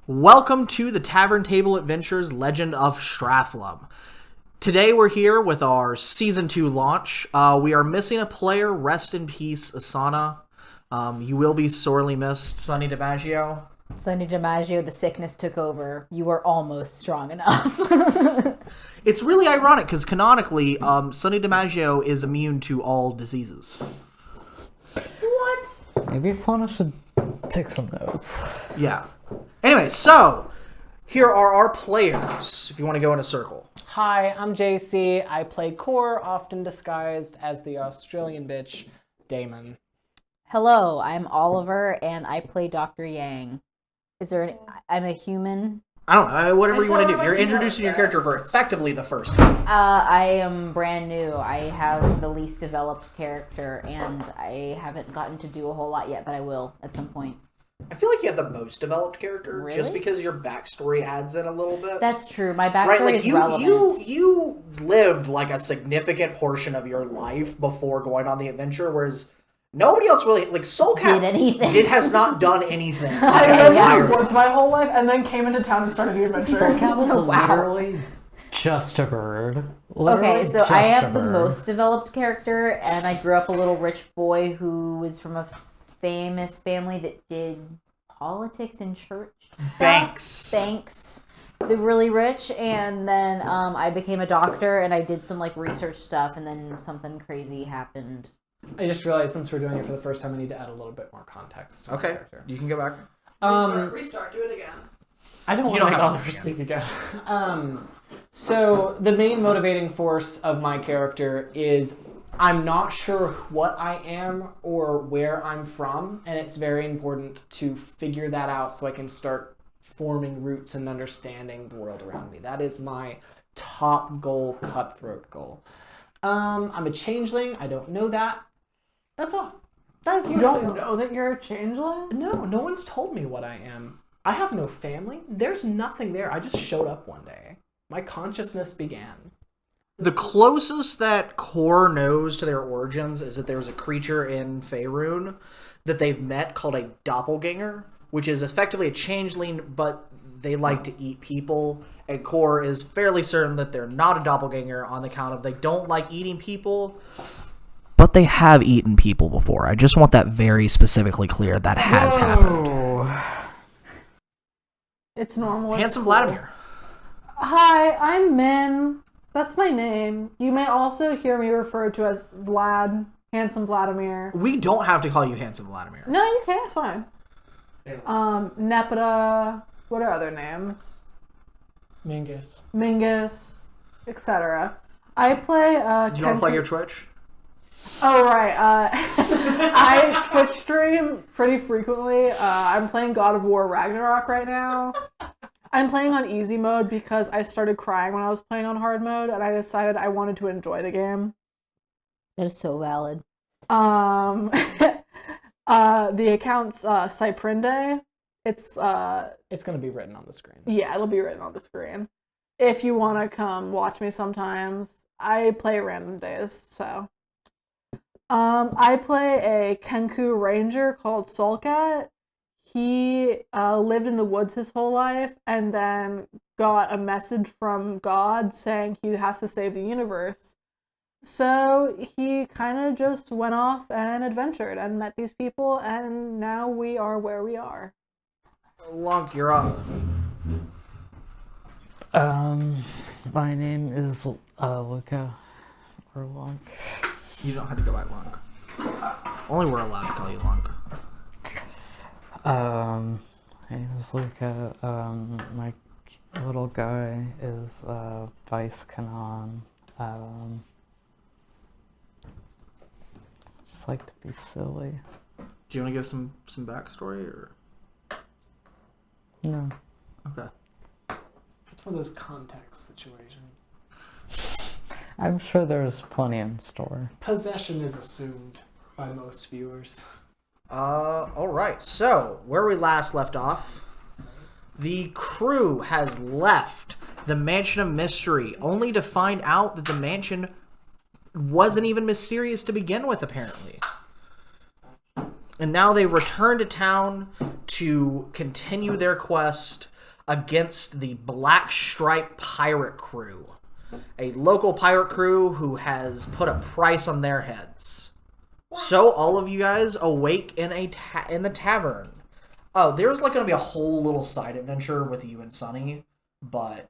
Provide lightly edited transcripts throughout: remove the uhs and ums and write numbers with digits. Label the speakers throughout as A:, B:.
A: Welcome to the Tavern Table Adventures Legend of Straflem. Today we're here with our Season 2 launch. We are missing a player. Rest in peace, Asana. You will be sorely missed, Sonny DiMaggio.
B: Sonny DiMaggio, the sickness took over. You were almost strong enough.
A: It's really ironic because canonically, Sonny DiMaggio is immune to all diseases.
B: What?
C: Maybe Sona should take some notes.
A: Yeah. Anyway, so here are our players, if you want to go in a circle.
D: Hi, I'm JC. I play Core, often disguised as the Australian bitch, Damon.
B: Hello, I'm Oliver, and I play Dr. Yang. I'm a human.
A: I don't know, whatever you want to do. You're introducing your character for effectively the first time.
B: I am brand new. I have the least developed character, and I haven't gotten to do a whole lot yet, but I will at some point.
A: I feel like you have the most developed character,
B: Really?
A: just because your backstory adds in a little bit.
B: That's true. My backstory is relevant.
A: You lived like a significant portion of your life before going on the adventure, whereas nobody else really, like Soulcat
B: Did anything.
A: has not done anything.
E: I lived in the woods my whole life and then came into town and started the adventure.
C: Soulcat was
B: Wow.
C: literally just a bird. Literally
B: Okay, so
C: just
B: I
C: a
B: have the
C: bird.
B: most developed character, and I grew up a little rich boy who was from a famous family that did politics and church stuff. Banks. They're really rich, and then I became a doctor, and I did some like research stuff, and then something crazy happened.
D: I just realized since we're doing it for the first time, I need to add a little bit more context to my
A: Okay,
D: character.
A: you can go back.
E: Restart, do it again.
D: I don't
A: You
D: want
A: don't
D: to make
A: have
D: Oliver
A: to
D: speak again. So the main motivating force of my character is I'm not sure what I am or where I'm from, and it's very important to figure that out so I can start forming roots and understanding the world around me. That is my top goal, cutthroat goal. I'm a changeling. I don't know that. That's all. That's
E: You don't know that you're a changeling?
D: No one's told me what I am. I have no family. There's nothing there. I just showed up one day. My consciousness began.
A: The closest that Core knows to their origins is that there was a creature in Faerun that they've met called a doppelganger, which is effectively a changeling, but they like to eat people. And Core is fairly certain that they're not a doppelganger on the count of they don't like eating people, but they have eaten people before. I just want that very specifically clear. That has happened.
E: It's normal.
A: Handsome
E: It's cool.
A: Vladimir.
E: Hi, I'm Min. That's my name. You may also hear me referred to as Vlad, Handsome Vladimir.
A: We don't have to call you Handsome Vladimir.
E: No, you can. It's fine. Nepeta. What are other names? Mingus, etc. I play.
A: Do you want to plug your Twitch?
E: Oh, right. I Twitch stream pretty frequently. I'm playing God of War Ragnarok right now. I'm playing on easy mode because I started crying when I was playing on hard mode, and I decided I wanted to enjoy the game.
B: That is so valid.
E: The account's Cyprinde. It's
D: going to be written on the screen.
E: yeah, it'll be written on the screen. If you want to come watch me sometimes, I play random days, so. I play a Kenku ranger called Soulcat. He lived in the woods his whole life and then got a message from God saying he has to save the universe. So he kind of just went off and adventured and met these people, and now we are where we are.
A: Lunk, you're up.
C: My name is Luca, or Lunk.
A: You don't have to go by Lunk. Only we're allowed to call you Lunk.
C: My name is Luca. My little guy is Vice Canon. Just like to be silly.
A: Do you want to give some backstory or?
C: No.
A: Okay.
D: It's one of those context situations.
C: I'm sure there's plenty in store.
D: Possession is assumed by most viewers.
A: Alright, so where we last left off, the crew has left the Mansion of Mystery, only to find out that the mansion wasn't even mysterious to begin with, apparently. And now they return to town to continue their quest against the Black Stripe Pirate Crew, a local pirate crew who has put a price on their heads. So all of you guys awake in in the tavern. Oh, there's like going to be a whole little side adventure with you and Sunny, but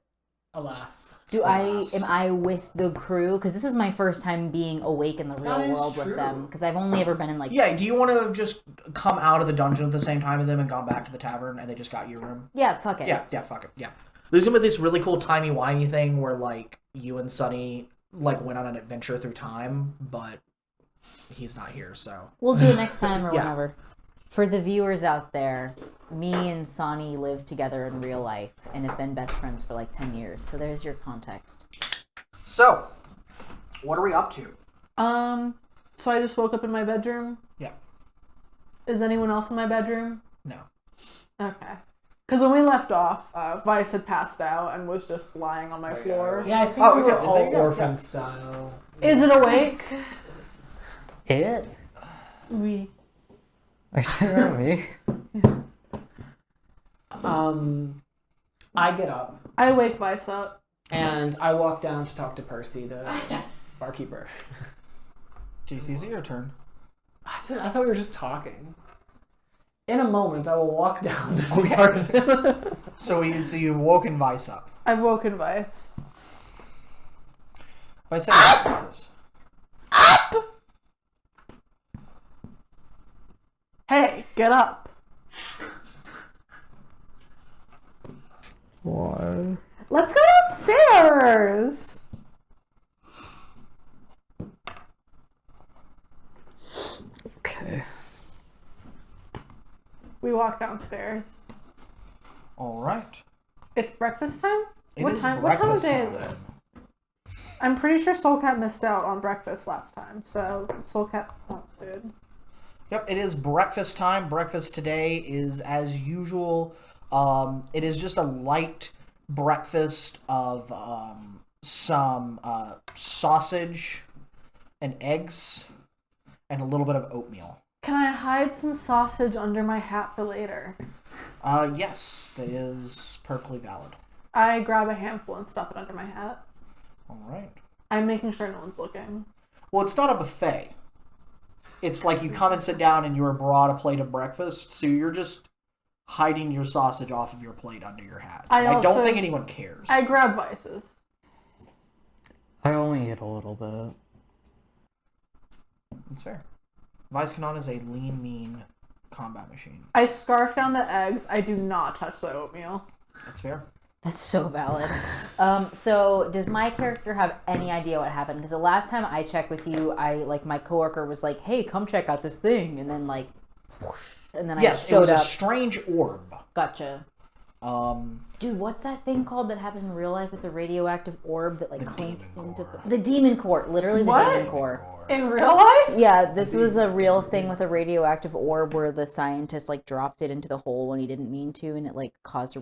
D: alas.
B: Am I with the crew? Because this is my first time being awake in the real world with them. Because I've only ever been in
A: Yeah, do you want to have just come out of the dungeon at the same time as them and gone back to the tavern and they just got your room?
B: Yeah, fuck it.
A: Yeah, fuck it. Yeah. There's gonna be this really cool timey-wimey thing where like you and Sunny like went on an adventure through time, but he's not here, so
B: we'll do it next time or whenever. For the viewers out there, me and Sonny live together in real life and have been best friends for like 10 years. So there's your context.
A: So, what are we up to?
E: So I just woke up in my bedroom.
A: Yeah.
E: Is anyone else in my bedroom?
A: No.
E: Okay. Because when we left off, Vice had passed out and was just lying on my floor.
D: Yeah, I think we were all orphan style.
E: Is it awake?
C: It?
E: We.
C: Are you talking about me?
D: I get up.
E: I wake Vice up.
D: And I walk down to talk to Percy, the barkeeper.
A: JC's your turn.
D: I thought we were just talking. In a moment, I will walk down to see Percy.
A: So you've woken Vice up.
E: I've woken Vice.
A: Vice, how do you do this?
E: Hey, get up.
C: Why?
E: Let's go downstairs.
C: Okay.
E: We walk downstairs.
A: All right.
E: It's breakfast time?
A: What time
E: of day is it? I'm pretty sure Soulcat missed out on breakfast last time, so Soulcat wants food.
A: Yep, it is breakfast time. Breakfast today is as usual. It is just a light breakfast of some sausage and eggs and a little bit of oatmeal.
E: Can I hide some sausage under my hat for later?
A: Yes, that is perfectly valid.
E: I grab a handful and stuff it under my hat.
A: All right.
E: I'm making sure no one's looking.
A: Well, it's not a buffet. It's like you come and sit down and you are brought a plate of breakfast, so you're just hiding your sausage off of your plate under your hat. I don't think anyone cares.
E: I grab Vice's.
C: I only eat a little bit.
A: That's fair. Vice-Canon is a lean, mean combat machine.
E: I scarf down the eggs. I do not touch the oatmeal.
A: That's fair.
B: That's so valid. So does my character have any idea what happened? Because the last time I checked with you, my coworker was like, "Hey, come check out this thing," and then whoosh, and then I showed up. Yes, it was
A: a strange orb.
B: Gotcha. Dude, what's that thing called that happened in real life with the radioactive orb that clanked into the demon core? Literally, the demon core.
E: In real life?
B: Yeah, this was a real thing with a radioactive orb where the scientist dropped it into the hole when he didn't mean to, and it caused a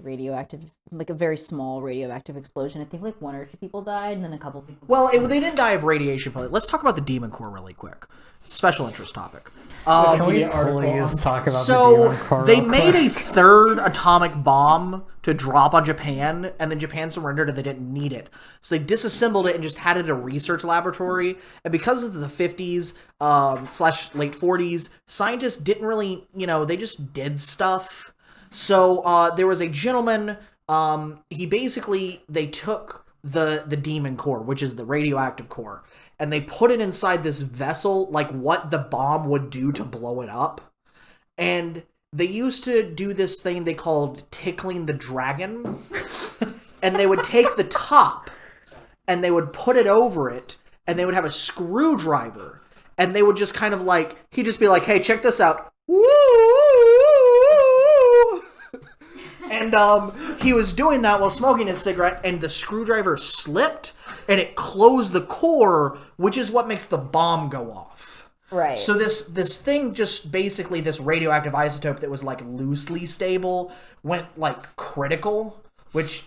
B: very small radioactive explosion. I think 1 or 2 people died, and then a couple people.
A: Well, they didn't die of radiation. Let's talk about the demon core really quick. Special interest topic.
C: Can we please talk about the demon core?
A: They made a third atomic bomb to drop on Japan, and then Japan surrendered and they didn't need it. So they disassembled it and just had it in a research laboratory. And because of the 50s / late 40s, scientists didn't really, they just did stuff. So there was a gentleman, they took the demon core, which is the radioactive core, and they put it inside this vessel, what the bomb would do to blow it up. And they used to do this thing they called tickling the dragon. And they would take the top and they would put it over it, and they would have a screwdriver, and they would just kind of he'd just be like, "Hey, check this out." Woo! And he was doing that while smoking his cigarette, and the screwdriver slipped, and it closed the core, which is what makes the bomb go off.
B: Right.
A: So this thing, just basically this radioactive isotope that was loosely stable, went critical, which,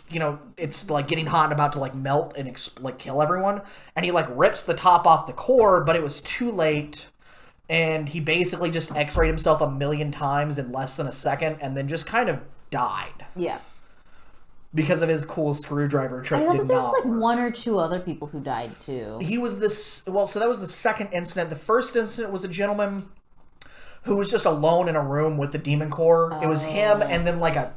A: it's getting hot and about to melt and kill everyone. And he rips the top off the core, but it was too late. And he basically just x-rayed himself 1,000,000 times in less than a second, and then just kind of died.
B: Yeah.
A: because of his cool screwdriver trick.
B: I thought that there was like
A: work.
B: 1 or 2 other people who died too.
A: He was this. Well, so that was the second incident. The first incident was a gentleman who was just alone in a room with the demon core. It was him and then like a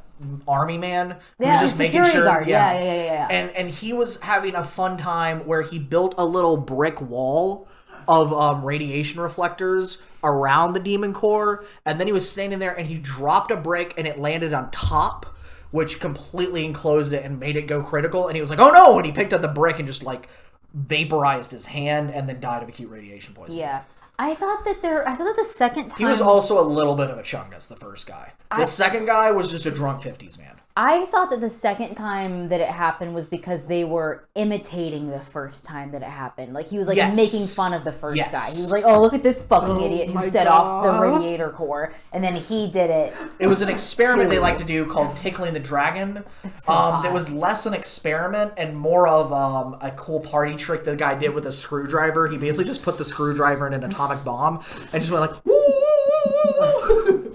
A: army man who was just making sure.
B: Guard. Yeah.
A: And he was having a fun time where he built a little brick wall of radiation reflectors around the demon core, and then he was standing there and he dropped a brick and it landed on top, which completely enclosed it and made it go critical, and he was like, oh no, and he picked up the brick and just like vaporized his hand and then died of acute radiation poisoning.
B: Yeah. I thought that the second time...
A: He was also a little bit of a chungus, the first guy. The second guy was just a drunk 50s man.
B: I thought that the second time that it happened was because they were imitating the first time that it happened. Like, he was, like, making fun of the first guy. He was like, oh, look at this fucking idiot who set off the radiator core. And then he did it.
A: It was an experiment they like to do called Tickling the Dragon.
B: It's so hot.
A: That was less an experiment and more of a cool party trick the guy did with a screwdriver. He basically just put the screwdriver in an atomic bomb and just went like, woo, woo, woo, woo.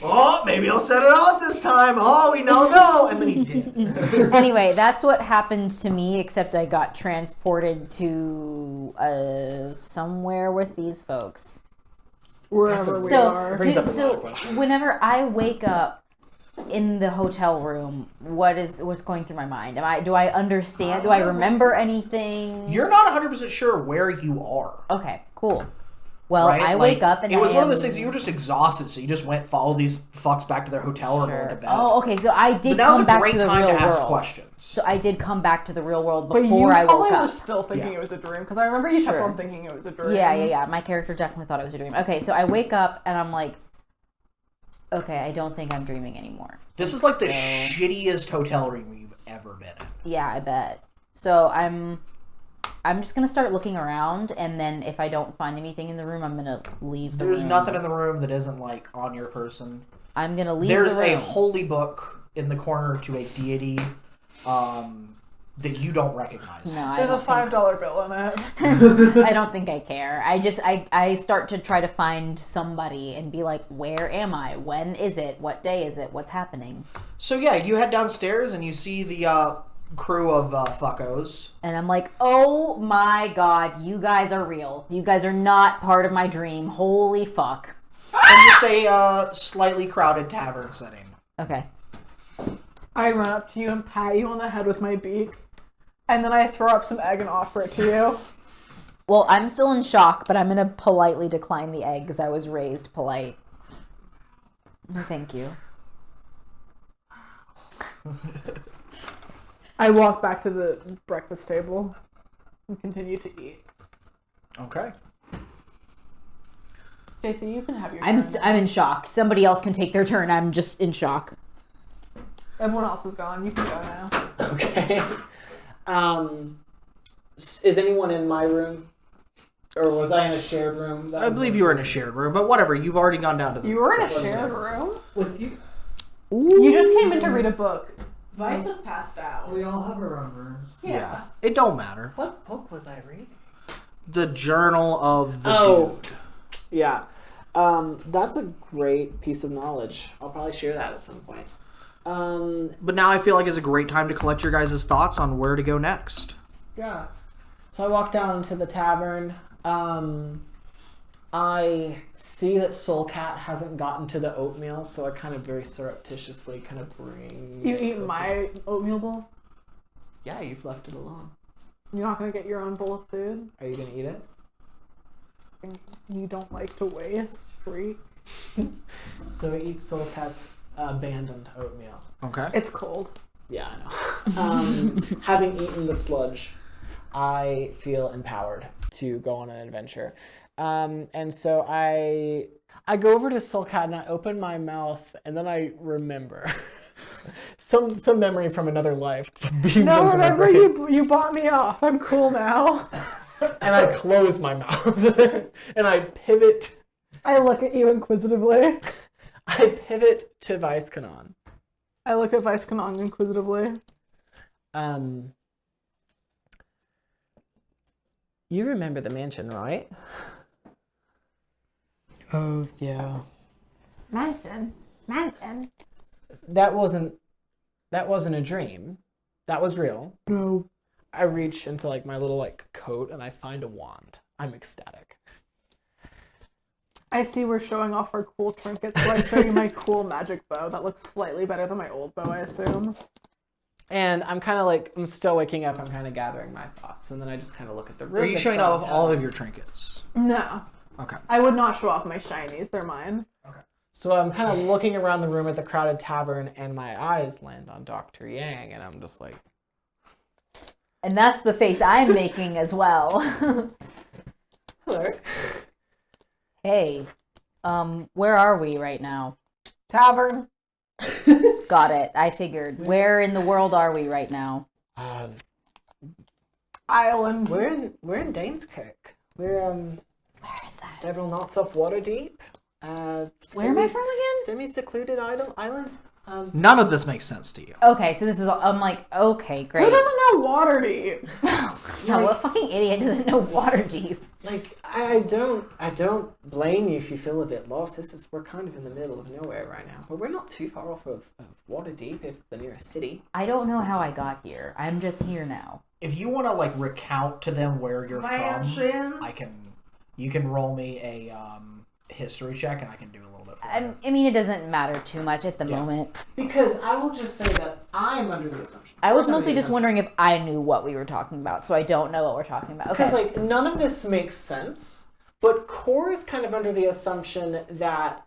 A: Oh, maybe I'll set it off this time. Oh, we no. And then he did.
B: Anyway, that's what happened to me, except I got transported to somewhere with these folks.
E: Wherever we are.
B: So whenever I wake up in the hotel room, what's going through my mind? Do I understand? Do I remember anything?
A: You're not 100% sure where you are.
B: Okay, cool. Well,
A: right?
B: I wake up and
A: it was one of those things. You were just exhausted, so you just followed these fucks back to their hotel room and went to bed.
B: Oh, okay. So I did come back to the real world. But now's a great time to ask
A: questions.
B: So I did come back to the real world before I woke up.
E: But you probably were still thinking it was a dream, because I remember you kept on thinking it was a dream.
B: Yeah. My character definitely thought it was a dream. Okay, so I wake up and I'm like, okay, I don't think I'm dreaming anymore.
A: This is like the shittiest hotel room you've ever been in.
B: Yeah, I bet. So I'm just going to start looking around, and then if I don't find anything in the room, I'm going to leave the room.
A: There's nothing in the room that isn't, like, on your person.
B: I'm going to leave the room.
A: There's a holy book in the corner to a deity that you don't recognize.
B: No,
E: There's a $5 bill in it.
B: I don't think I care. I start to try to find somebody and be like, where am I? When is it? What day is it? What's happening?
A: So, yeah, you head downstairs, and you see the crew of fuckos.
B: And I'm like, oh my god, you guys are real. You guys are not part of my dream. Holy fuck.
A: And just a slightly crowded tavern setting.
B: Okay.
E: I run up to you and pat you on the head with my beak. And then I throw up some egg and offer it to you.
B: Well, I'm still in shock, but I'm going to politely decline the egg because I was raised polite. No, thank you.
E: I walk back to the breakfast table and continue to eat.
A: Okay.
E: JC, you can have your
B: I'm
E: turn.
B: I'm in shock. Somebody else can take their turn. I'm just in shock.
E: Everyone else is gone. You can go now.
D: Okay. Is anyone in my room? Or was I in a shared room?
A: I believe you were in a shared room, but whatever. You've already gone down to the...
E: You were in a shared room?
D: With you?
E: You just came in to read a book. Vice was passed out.
C: We all have our own rooms.
A: Yeah. It don't matter.
C: What book was I reading?
A: The Journal of the Dude.
D: Yeah. That's a great piece of knowledge. I'll probably share that at some point.
A: But now I feel like it's a great time to collect your guys' thoughts on where to go next.
D: Yeah. So I walk down to the tavern. I see that Soul Cat hasn't gotten to the oatmeal, so I kind of very surreptitiously kind of bring...
E: You eat my oatmeal bowl?
D: Yeah, you've left it alone.
E: You're not going to get your own bowl of food?
D: Are you going to eat it?
E: You don't like to waste, freak.
D: So I eat Soul Cat's abandoned oatmeal.
A: Okay.
E: It's cold.
D: Yeah, I know. Having eaten the sludge, I feel empowered to go on an adventure. And so I go over to Soul Cat and I open my mouth and then I remember some memory from another life.
E: No, remember you bought me off. I'm cool now.
D: And I close my mouth and I pivot.
E: I look at you inquisitively.
D: I pivot to Vice Canon.
E: I look at Vice Canon inquisitively.
D: You remember the mansion, right?
C: Oh, yeah.
E: Mansion.
D: That wasn't that wasn't a dream. That was real.
E: No.
D: I reach into like my little like coat and I find a wand. I'm ecstatic.
E: I see we're showing off our cool trinkets, so I show you my cool magic bow that looks slightly better than my old bow, I assume.
D: And I'm kind of like, I'm still waking up. I'm kind of gathering my thoughts. And then I just kind of look at the room.
A: Are you showing off all of your trinkets?
E: No.
A: Okay.
E: I would not show off my shinies. They're mine.
A: Okay.
D: So I'm kind of looking around the room at the crowded tavern, and my eyes land on Dr. Yang, and I'm just like...
B: And that's the face I'm making as well.
D: Hello.
B: Hey, where are we right now?
E: Tavern.
B: Got it. I figured. Where in the world are we right now?
E: Island.
D: We're in Daneskirk. We're
B: Where is that?
D: several knots off Waterdeep.
B: Where am I from again?
D: Semi-secluded island.
A: None of this makes sense to you.
B: Okay, so this is. I'm like, okay, great.
E: Who doesn't know Waterdeep?
B: Yeah, what fucking idiot doesn't know Waterdeep?
D: Like, I don't blame you if you feel a bit lost. We're kind of in the middle of nowhere right now. But we're not too far off of Waterdeep, if the nearest city.
B: I don't know how I got here. I'm just here now.
A: If you want to like recount to them where you're
E: Mansion.
A: from, you can roll me a history check, and I can do a little bit for you.
B: I mean, it doesn't matter too much at the moment.
D: Because I will just say that I'm under the assumption.
B: I was mostly just wondering if I knew what we were talking about, so I don't know what we're talking about. Okay.
D: Because, like, none of this makes sense, but Core is kind of under the assumption that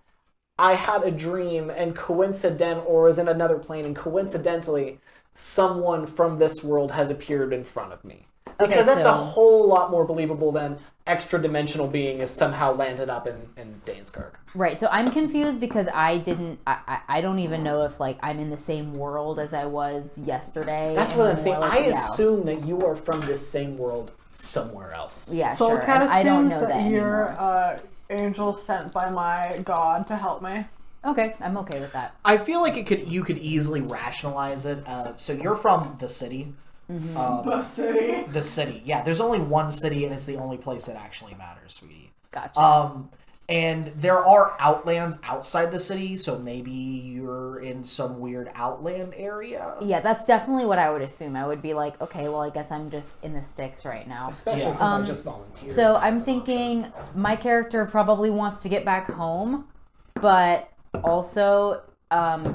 D: I had a dream and or was in another plane, and coincidentally, someone from this world has appeared in front of me. Because that's a whole lot more believable than extra-dimensional being has somehow landed up in Daneskirk.
B: Right, so I'm confused because I don't even know if, like, I'm in the same world as I was yesterday.
D: That's what I'm saying.
B: Like,
D: I assume that you are from this same world somewhere else.
B: Yeah,
E: Soul
B: sure.
E: Cat
B: And I don't
E: assumes
B: know
E: that
B: that
E: you're
B: anymore.
E: angel sent by my god to help me.
B: Okay, I'm okay with that.
A: I feel like you could easily rationalize it. So you're from the city.
E: The city.
A: The city. Yeah, there's only one city, and it's the only place that actually matters, sweetie.
B: Gotcha.
A: And there are outlands outside the city, so maybe you're in some weird outland area.
B: Yeah, that's definitely what I would assume. I would be like, okay, well, I guess I'm just in the sticks right now.
D: Especially since I just volunteered.
B: So I'm thinking my character probably wants to get back home, but also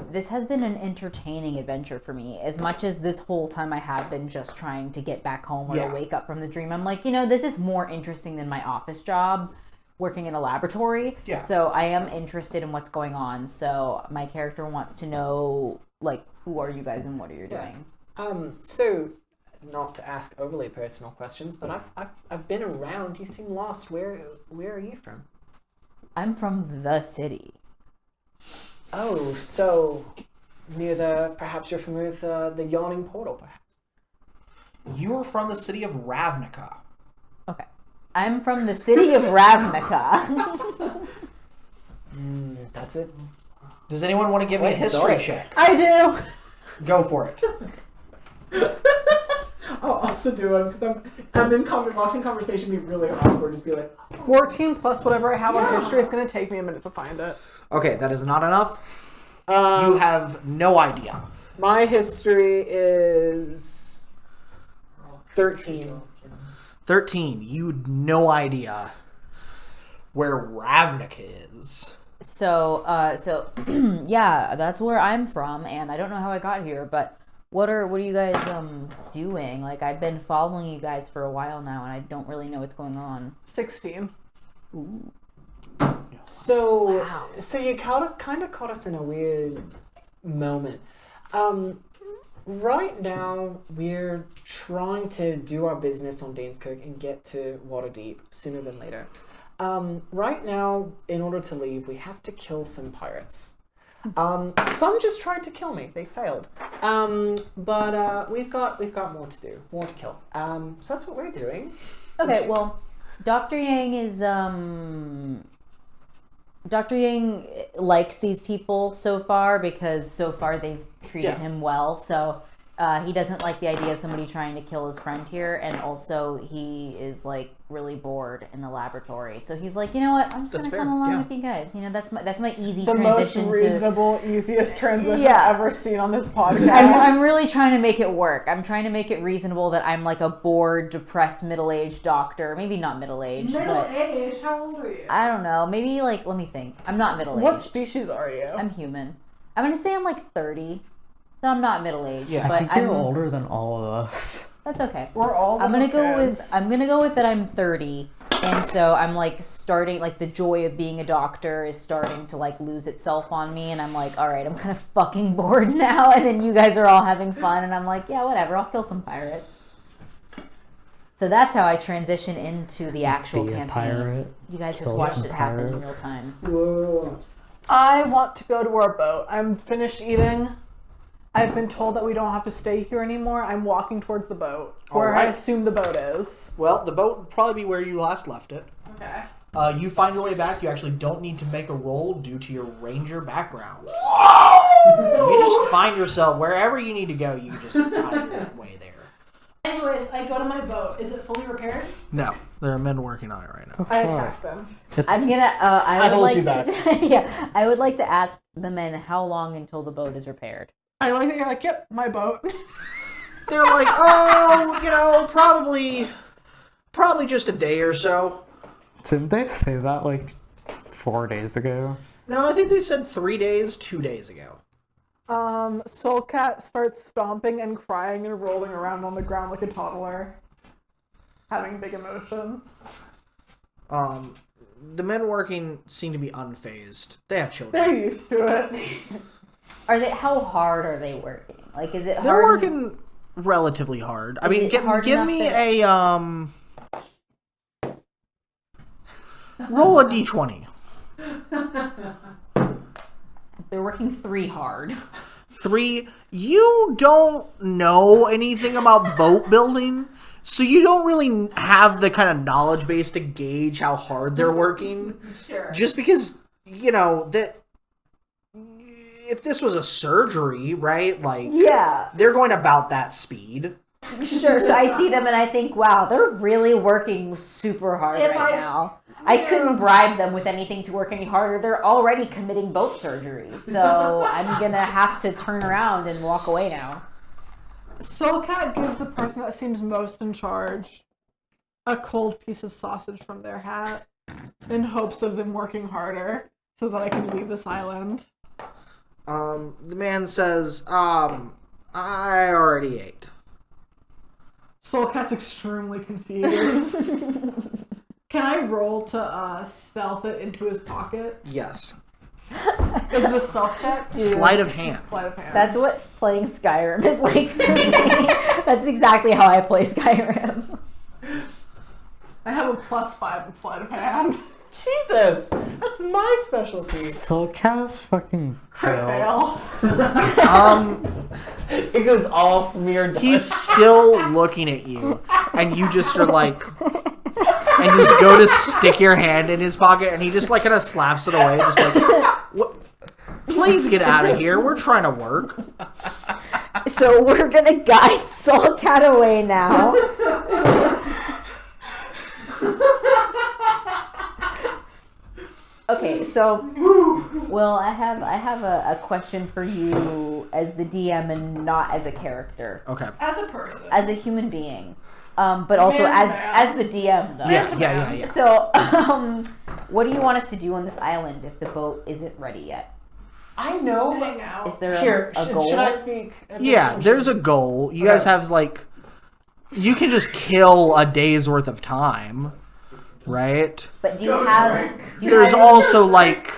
B: this has been an entertaining adventure for me. As much as this whole time I have been just trying to get back home or to wake up from the dream, I'm like, this is more interesting than my office job working in a laboratory.
A: Yeah.
B: So I am interested in what's going on. So my character wants to know, like, who are you guys and what are you doing?
D: So, not to ask overly personal questions, but I've been around. You seem lost. Where are you from?
B: I'm from the city.
D: Oh, so near perhaps you're familiar with the Yawning Portal, perhaps?
A: You are from the city of Ravnica.
B: Okay. I'm from the city of Ravnica.
D: That's it.
A: Does anyone want to give me a
D: quite
A: history
D: exotic.
A: check?
E: I do.
A: Go for it.
D: I'll also do it because I'm in watching conversation be really awkward. Just be like,
E: 14 plus whatever I have on history. It's going to take me a minute to find it.
A: Okay, that is not enough. You have no idea.
D: My history is 13.
A: 13. You had no idea where Ravnica is.
B: So yeah, that's where I'm from, and I don't know how I got here, but what are you guys doing? Like, I've been following you guys for a while now, and I don't really know what's going on.
E: 16.
B: Ooh.
D: So,
B: Wow.
D: so you kind of caught us in a weird moment. Right now, we're trying to do our business on Daneskirk and get to Waterdeep sooner than later. Right now, in order to leave, we have to kill some pirates. Some just tried to kill me. They failed. But we've got more to do, more to kill. So that's what we're doing.
B: Okay, well, Dr. Yang is Dr. Yang likes these people so far because so far they've treated him well. So He doesn't like the idea of somebody trying to kill his friend here, and also he is like really bored in the laboratory. So he's like, you know what? I'm just gonna come along with you guys. You know, that's my easy transition.
E: The most reasonable, easiest transition I've ever seen on this podcast.
B: I'm really trying to make it work. I'm trying to make it reasonable that I'm like a bored, depressed, middle-aged doctor. Maybe not middle-aged.
E: Middle-aged? How old are you?
B: I don't know. Maybe like, let me think. I'm not middle-aged.
E: What species are you?
B: I'm human. I'm gonna say I'm like 30. So I'm not middle-aged,
C: Yeah,
B: but
C: I think you're older than all of us.
B: That's okay.
E: We're all.
B: I'm gonna go with that I'm 30, and so I'm like starting like the joy of being a doctor is starting to like lose itself on me, and I'm like, all right, I'm kind of fucking bored now, and then you guys are all having fun, and I'm like, yeah, whatever, I'll kill some pirates. So that's how I transition into the actual
C: Be a
B: campaign.
C: pirate,
B: You guys just
C: kill
B: watched
C: some
B: it happen in
C: pirates.
B: real time.
D: Whoa.
E: I want to go to our boat. I'm finished eating. I've been told that we don't have to stay here anymore. I'm walking towards the boat, where I assume the boat is.
A: Well, the boat would probably be where you last left it.
E: Okay.
A: You find your way back. You actually don't need to make a roll due to your ranger background. You just find yourself wherever you need to go. You just find your way there.
E: Anyways, I go to my boat. Is it fully repaired?
A: No, there are men working on it right now.
E: I attack them.
B: I'm gonna. I would
D: hold
B: like
D: you
B: to. Yeah, I would like to ask the men how long until the boat is repaired.
E: I like that you're like, yep, my boat.
A: They're like, oh, probably just a day or so.
C: Didn't they say that like 4 days ago?
A: No, I think they said 3 days, 2 days ago.
E: Soulcat starts stomping and crying and rolling around on the ground like a toddler, having big emotions.
A: The men working seem to be unfazed. They have children.
E: They're used to it.
B: How hard are they working? Like, is it hard?
A: They're working relatively hard. I mean, give me a roll a d20.
B: They're working 3 hard.
A: 3. You don't know anything about boat building, so you don't really have the kind of knowledge base to gauge how hard they're working.
E: Sure.
A: Just because, you know, that if this was a surgery, right? Like,
B: Yeah.
A: they're going about that speed.
B: Sure. So I see them and I think, wow, they're really working super hard now. I couldn't bribe them with anything to work any harder. They're already committing boat surgery. So I'm going to have to turn around and walk away now.
E: Soulcat gives the person that seems most in charge a cold piece of sausage from their hat in hopes of them working harder so that I can leave this island.
A: The man says, I already ate.
E: Soulcat's extremely confused. Can I roll to stealth it into his pocket?
A: Yes.
E: Is it a stealth check?
A: Sleight of hand.
E: Sleight of hand.
B: That's what playing Skyrim is like for me. That's exactly how I play Skyrim.
E: I have a +5 in sleight of hand.
D: Jesus, that's my specialty.
C: Soulcat's fucking
E: Fail.
D: It goes all smeared.
A: He's still looking at you, and you just are like, and just go to stick your hand in his pocket, and he just like kind of slaps it away, just like, what? Please get out of here. We're trying to work.
B: So we're gonna guide Soulcat away now. Okay, so well, I have a question for you as the DM and not as a character,
A: Okay.
E: As a person.
B: as a human being, but also as the DM though.
A: Yeah.
B: So, what do you want us to do on this island if the boat isn't ready yet?
D: I know.
E: Hang out.
B: Is there
D: Here,
B: a goal?
D: should I speak?
A: Yeah, there's a goal. You guys have like, you can just kill a day's worth of time, right?
B: But do you have?
A: There's also like,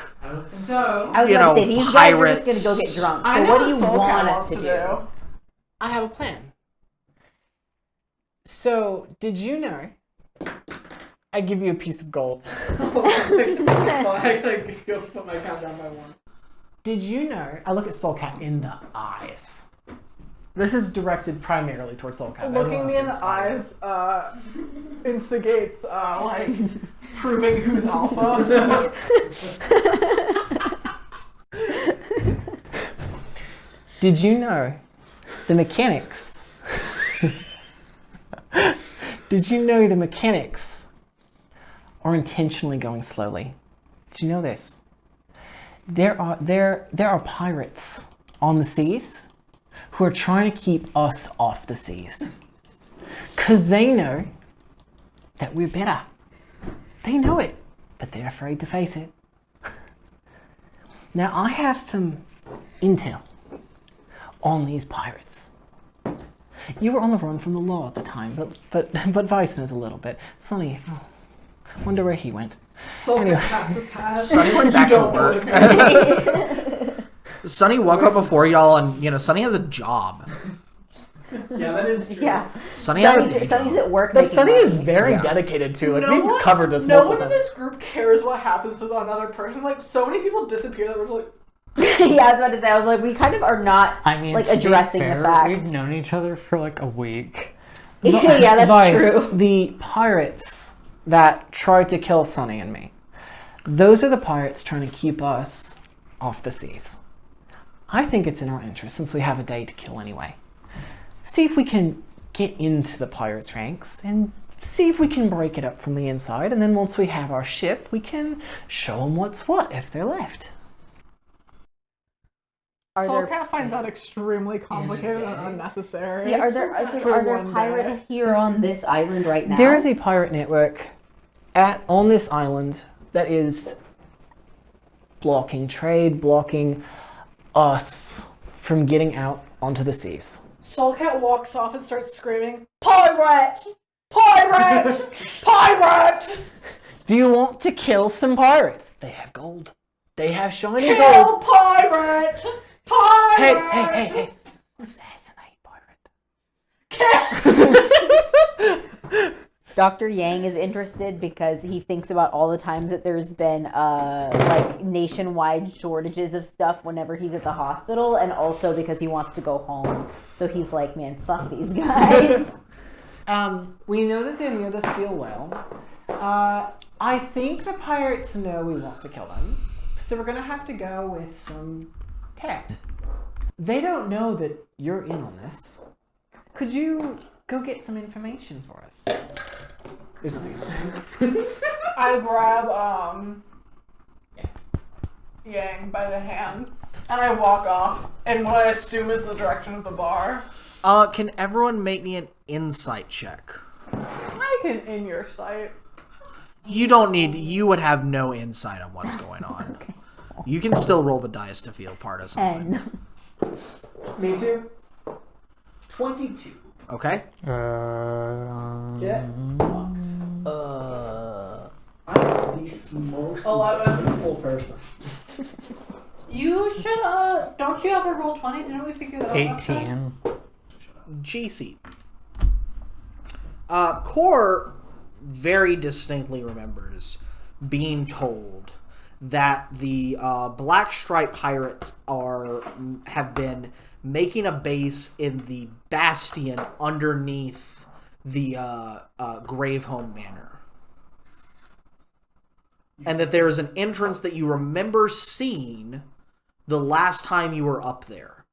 D: So,
B: I was
A: you
B: about to
A: know,
B: say these guys are
A: pirates.
B: just gonna go get drunk.
E: I
B: So
E: know
B: what do you
E: Soulcat
B: want us
E: wants
B: to do?
D: I have a plan. So, did you know? I give you a piece of gold. Well, I gotta go put my count down by 1. Did you know? I look at Soulcat in the eyes. This is directed primarily towards Soulcat.
E: Looking me in the eyes instigates like proving who's alpha.
D: Did you know the mechanics. Did you know the mechanics are intentionally going slowly? Did you know this? There are pirates on the seas who are trying to keep us off the seas. Because they know that we're better. They know it, but they're afraid to face it. Now, I have some intel on these pirates. You were on the run from the law at the time, but Vice knows a little bit. Sonny, wonder where he went.
E: Anyway. His hat.
A: Sonny went back to work. Sonny woke up before y'all, and Sonny has a job.
D: Yeah, that is true.
B: Yeah.
A: Sonny's
B: at work.
D: But Sonny is very
A: Yeah.
D: dedicated to. Like,
E: No
D: we've covered this
E: No
D: multiple
E: one in
D: times.
E: this group cares what happens to another person. Like, so many people disappear that we're like,
B: Yeah, I was about to say. I was like, we kind of are not like
C: to be
B: addressing
C: fair,
B: the fact.
C: We've known each other for like a week.
B: Yeah, that's
D: Vice,
B: true.
D: The pirates that tried to kill Sonny and me, those are the pirates trying to keep us off the seas. I think it's in our interest, since we have a day to kill anyway. See if we can get into the pirates' ranks and see if we can break it up from the inside, and then once we have our ship, we can show them what's what if they're left.
E: Soulcat finds that extremely complicated and unnecessary.
B: Yeah, are there
E: one
B: pirates
E: day.
B: here on this island right now?
D: There is a pirate network on this island that is blocking trade, blocking us from getting out onto the seas.
E: Soulcat walks off and starts screaming, "Pirate! Pirate! Pirate!
D: Do you want to kill some pirates? They have gold. They have shiny
E: Kill
D: gold.
E: pirate!
D: Hey,
E: Pirate!
D: hey. Assassinate pirate.
B: Dr. Yang is interested because he thinks about all the times that there's been like nationwide shortages of stuff whenever he's at the hospital, and also because he wants to go home. So he's like, man, fuck these guys.
D: We know that they're near the steel well. I think the pirates know we want to kill them, so we're gonna have to go with some tact. They don't know that you're in on this. Could you go get some information for us? There's nothing.
E: I grab Yang by the hand and I walk off in what I assume is the direction of the bar.
A: Can everyone make me an insight check?
E: I can in your sight.
A: You don't need. You would have no insight on what's going on.
B: Okay.
A: You can still roll the dice to feel part of something.
B: 10.
D: Me too. 22.
A: Okay.
D: Yeah. I'm the most
E: 11.
D: full person.
E: You should, don't you have a roll 20? Didn't we figure that out last time?
C: 18.
A: GC. Core very distinctly remembers being told that the Black Stripe Pirates have been making a base in the bastion underneath the Gravehome Manor. And that there is an entrance that you remember seeing the last time you were up there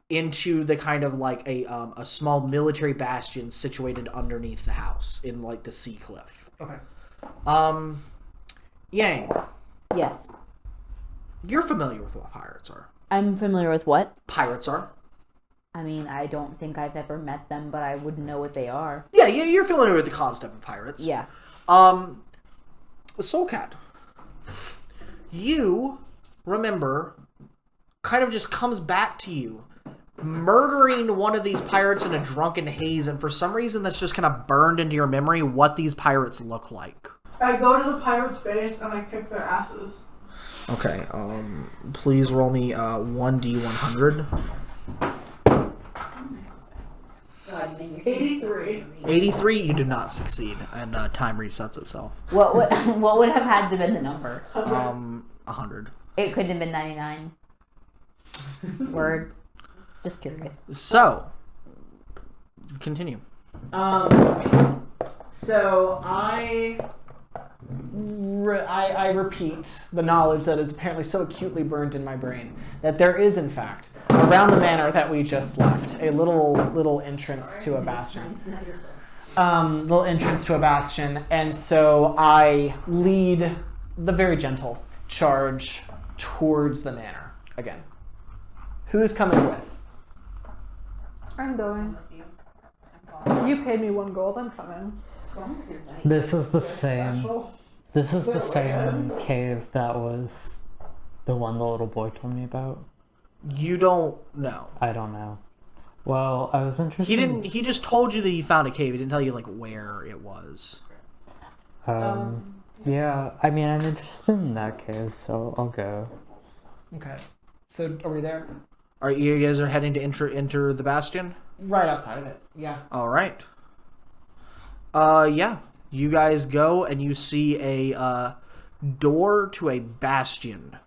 A: into the kind of like a small military bastion situated underneath the house in like the sea cliff.
D: Okay.
A: Yang,
B: Yes.
A: you're familiar with what pirates are.
B: I'm familiar with what?
A: Pirates are.
B: I mean, I don't think I've ever met them, but I wouldn't know what they are.
A: Yeah, you're familiar with the concept of pirates.
B: Yeah.
A: Soulcat, you remember, kind of just comes back to you, murdering one of these pirates in a drunken haze, and for some reason that's just kind of burned into your memory what these pirates look like.
E: I go to the pirates' base and I kick their asses.
A: Okay, please roll me 1d100.
E: 83.
A: 83, you did not succeed, and time resets itself.
B: What would have had to been the number?
A: 100.
B: It couldn't have been 99. Word. Just curious.
A: So, continue.
D: So I I repeat the knowledge that is apparently so acutely burned in my brain that there is, in fact, around the manor that we just left, a little entrance to a bastion. Little entrance to a bastion, and so I lead the very gentle charge towards the manor again. Who's coming with?
E: I'm going. You paid me 1 gold. I'm coming.
C: This is the same. This is the same cave that was the one the little boy told me about.
A: You don't know.
C: I don't know. Well, I was interested.
A: He just told you that he found a cave. He didn't tell you like where it was.
C: Yeah. I mean, I'm interested in that cave, so I'll go.
D: Okay. So are we there?
A: Are you guys heading to enter the bastion?
D: Right outside of it. Yeah.
A: All right. Yeah. You guys go and you see a door to a bastion.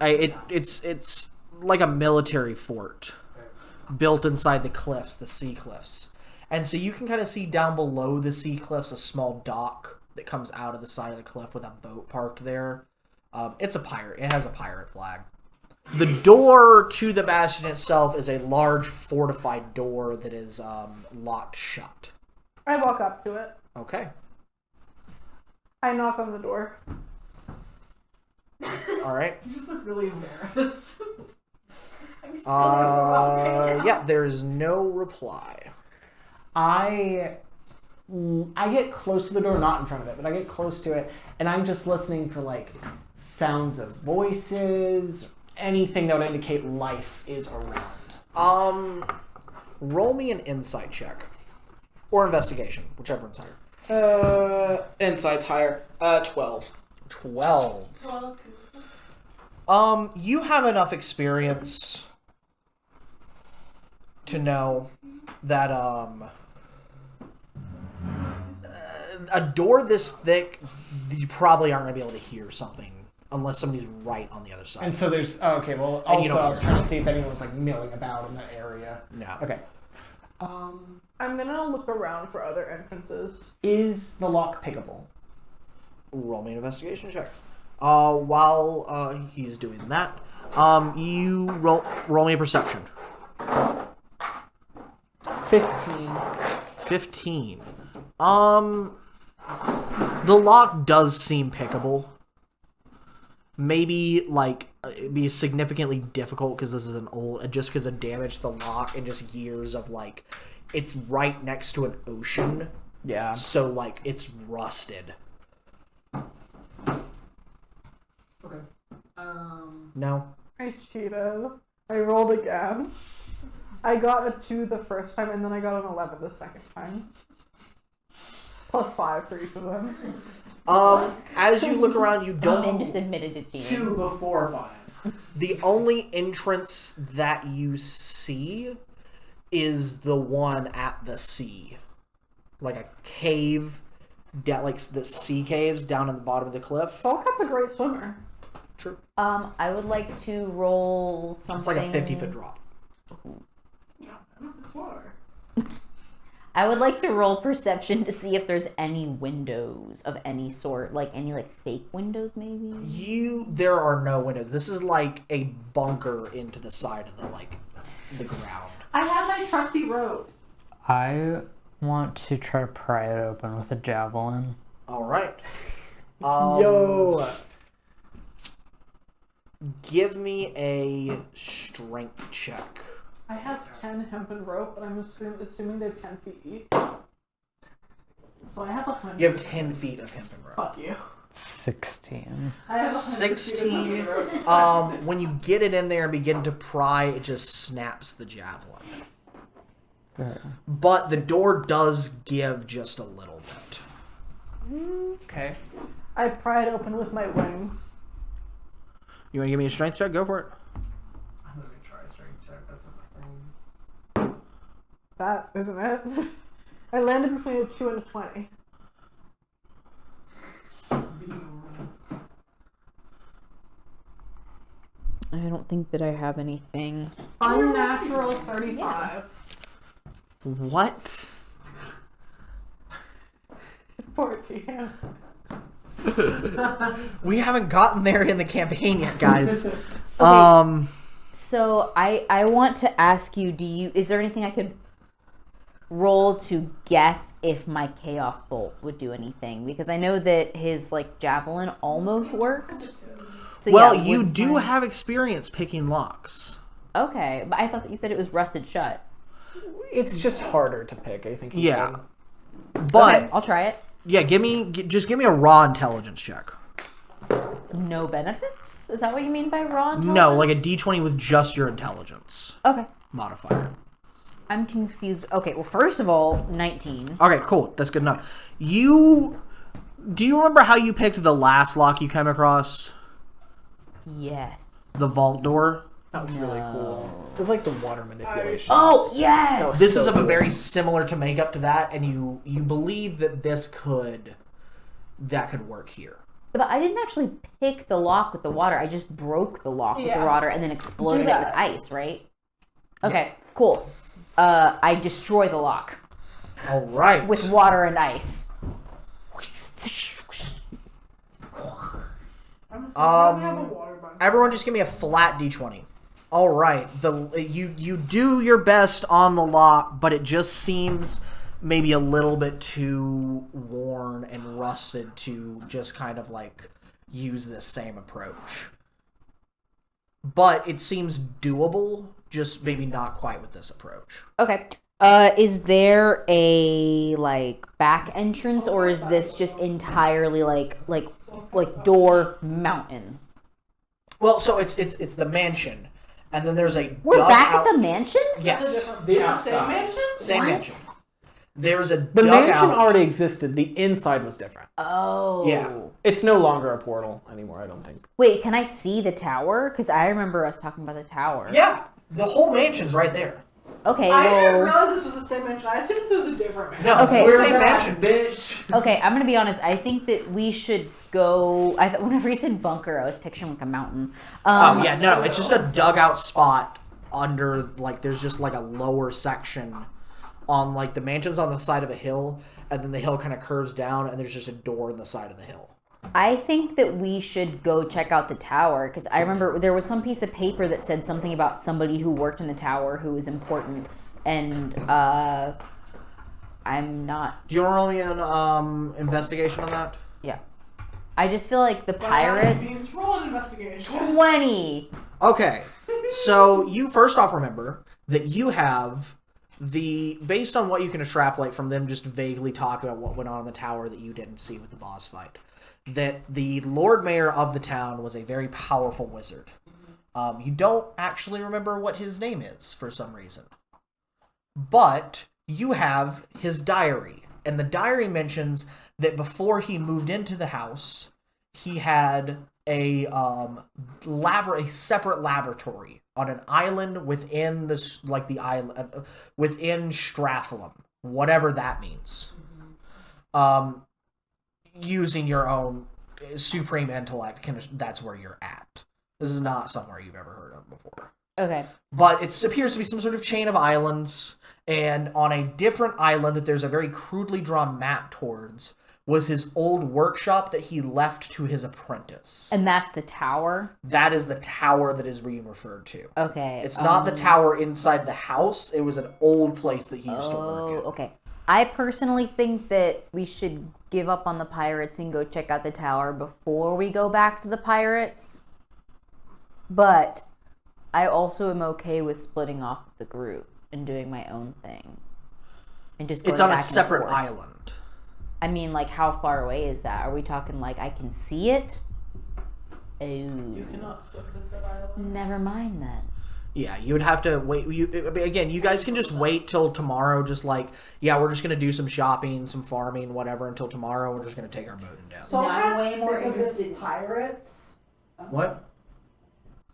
A: It's like a military fort built inside the cliffs, the sea cliffs. And so you can kind of see down below the sea cliffs a small dock that comes out of the side of the cliff with a boat parked there. It's a pirate. It has a pirate flag. The door to the bastion itself is a large fortified door that is locked shut.
E: I walk up to it.
A: Okay.
E: I knock on the door.
A: All right.
F: You just look really embarrassed.
A: Yeah, there is no reply.
D: I get close to the door, not in front of it, but I get close to it, and I'm just listening for like sounds of voices, anything that would indicate life is around.
A: Roll me an insight check. Or investigation, whichever one's higher.
F: Insight's higher. 12.
A: 12. You have enough experience to know that a door this thick, you probably aren't going to be able to hear something unless somebody's right on the other side.
D: And so there's okay. Well,
A: And you
D: also
A: don't
D: I was
A: hear
D: trying to see if anyone was like milling about in that area.
A: No.
D: Okay.
E: I'm gonna look around for other entrances.
D: Is the lock pickable?
A: Roll me an investigation check. While he's doing that, you roll me a perception.
D: 15.
A: 15. The lock does seem pickable. Maybe like it'd be significantly difficult because this is an old, just because of damage to the lock and just years of like, it's right next to an ocean.
D: Yeah.
A: So like it's rusted.
D: Okay.
A: No.
E: I cheated. I rolled again. I got a 2 the first time, and then I got an 11 the second time. +5 for each of them.
A: As you look around, you
B: Ben
A: don't.
B: just admitted to cheating.
F: 2 before 5.
A: The only entrance that you see is the one at the sea, like a cave, like the sea caves down at the bottom of the cliff.
E: Solcat's a great swimmer.
A: True.
B: I would like to roll something.
A: It's like a 50-foot drop.
F: Yeah, it's water.
B: I would like to roll perception to see if there's any windows of any sort, like any like fake windows, maybe.
A: There are no windows. This is like a bunker into the side of the ground.
E: I have my trusty rope.
C: I want to try to pry it open with a javelin.
A: All right.
D: Yo.
A: Give me a strength check.
E: I have 10 hempen rope, but I'm assuming they're 10 feet each. So I have 100.
A: You have 10 feet of hempen rope.
E: Fuck you.
C: 16.
E: I have 100 feet of
A: 16.
E: hempen rope.
A: When you get it in there and begin to pry, it just snaps the javelin.
C: Right.
A: But the door does give just a little bit.
D: Okay.
E: I pry it open with my wings.
A: You want to give me a strength check? Go for it.
F: I'm gonna try a strength check. That's not my thing.
E: That isn't it. I landed between a 2 and a 20.
B: I don't think that I have anything.
E: Unnatural 35.
A: What?
E: 14.
A: We haven't gotten there in the campaign yet, guys.
B: So I want to ask you, is there anything I could roll to guess if my Chaos Bolt would do anything? Because I know that his like javelin almost worked. So,
A: well,
B: yeah,
A: you do have experience picking locks.
B: Okay, but I thought that you said it was rusted shut.
D: It's just harder to pick, I think.
A: Yeah. But
B: Okay, I'll try it.
A: yeah, just give me a raw intelligence check.
B: No benefits? Is that what you mean by raw intelligence?
A: No, like a D20 with just your intelligence
B: Okay.
A: modifier.
B: I'm confused. Okay, well, first of all, 19.
A: Okay, cool. That's good enough. Do you remember how you picked the last lock you came across?
B: Yes.
A: The vault door?
D: That was really cool. It was like the water manipulation.
B: Oh, yes!
A: This is very similar to makeup to that, and you believe that that could work here.
B: But I didn't actually pick the lock with the water. I just broke the lock with the water and then exploded it with ice, right? Okay, cool. I destroy the lock
A: All right.
B: with water and ice.
A: Everyone just give me a flat D20. All right. You do your best on the lock, but it just seems maybe a little bit too worn and rusted to just kind of like use this same approach. But it seems doable, just maybe not quite with this approach.
B: Okay. Is there a like back entrance, or is this just entirely like door mountain?
A: Well, so it's the mansion, and then there's a
B: We're back
A: dugout.
B: at the mansion?
A: Yes,
D: The outside.
A: same
B: What?
A: mansion. There's a
D: The
A: dugout.
D: mansion already existed. The inside was different.
B: Oh.
A: Yeah.
D: It's no longer a portal anymore, I don't think.
B: Wait, can I see the tower? Because I remember us talking about the tower.
A: Yeah, the whole mansion's right there.
B: Okay,
E: I didn't
B: well...
E: realize this was the same mansion. I assumed this was a different mansion.
A: No,
B: Okay.
A: it's the same
D: We're
A: mansion.
D: back, bitch.
B: Okay, I'm gonna be honest. I think that we should go... Whenever you said bunker, I was picturing like a mountain.
A: Oh yeah, no, it's just a dugout spot under, like, there's just like a lower section on, like, the mansion's on the side of a hill, and then the hill kind of curves down, and there's just a door in the side of the hill.
B: I think that we should go check out the tower, because I remember there was some piece of paper that said something about somebody who worked in the tower who was important, and I'm not...
A: Do you want to roll me an investigation on that?
B: Yeah. I just feel like the pirates...
E: Roll an investigation.
B: 20!
A: Okay, so you first off remember that you have based on what you can extrapolate from them just vaguely talking about what went on in the tower that you didn't see with the boss fight, that the Lord Mayor of the town was a very powerful wizard. You don't actually remember what his name is for some reason. But you have his diary, and the diary mentions that before he moved into the house, he had a separate laboratory on an island within within Straflem, whatever that means. Using your own supreme intellect, that's where you're at. This is not somewhere you've ever heard of before.
B: Okay.
A: But it appears to be some sort of chain of islands, and on a different island that there's a very crudely drawn map towards was his old workshop that he left to his apprentice.
B: And that's the tower?
A: That is the tower that is being referred to.
B: Okay.
A: It's not the tower inside the house. It was an old place that he used to work in.
B: Okay. I personally think that we should give up on the pirates and go check out the tower before we go back to the pirates. But I also am okay with splitting off the group and doing my own thing. And just going
A: It's on
B: back
A: a
B: and
A: separate
B: forth.
A: island.
B: I mean, like, how far away is that? Are we talking, like, I can see it? Oh.
E: You cannot swim this island.
B: Never mind then.
A: Yeah, you would have to wait. Again, you guys can just wait till tomorrow. Just like, yeah, we're just going to do some shopping, some farming, whatever, until tomorrow. We're just going to take our boat and down.
E: So
B: I'm
E: I'm
B: way more
E: sick of
B: interested
E: the
B: in-
E: pirates.
A: What?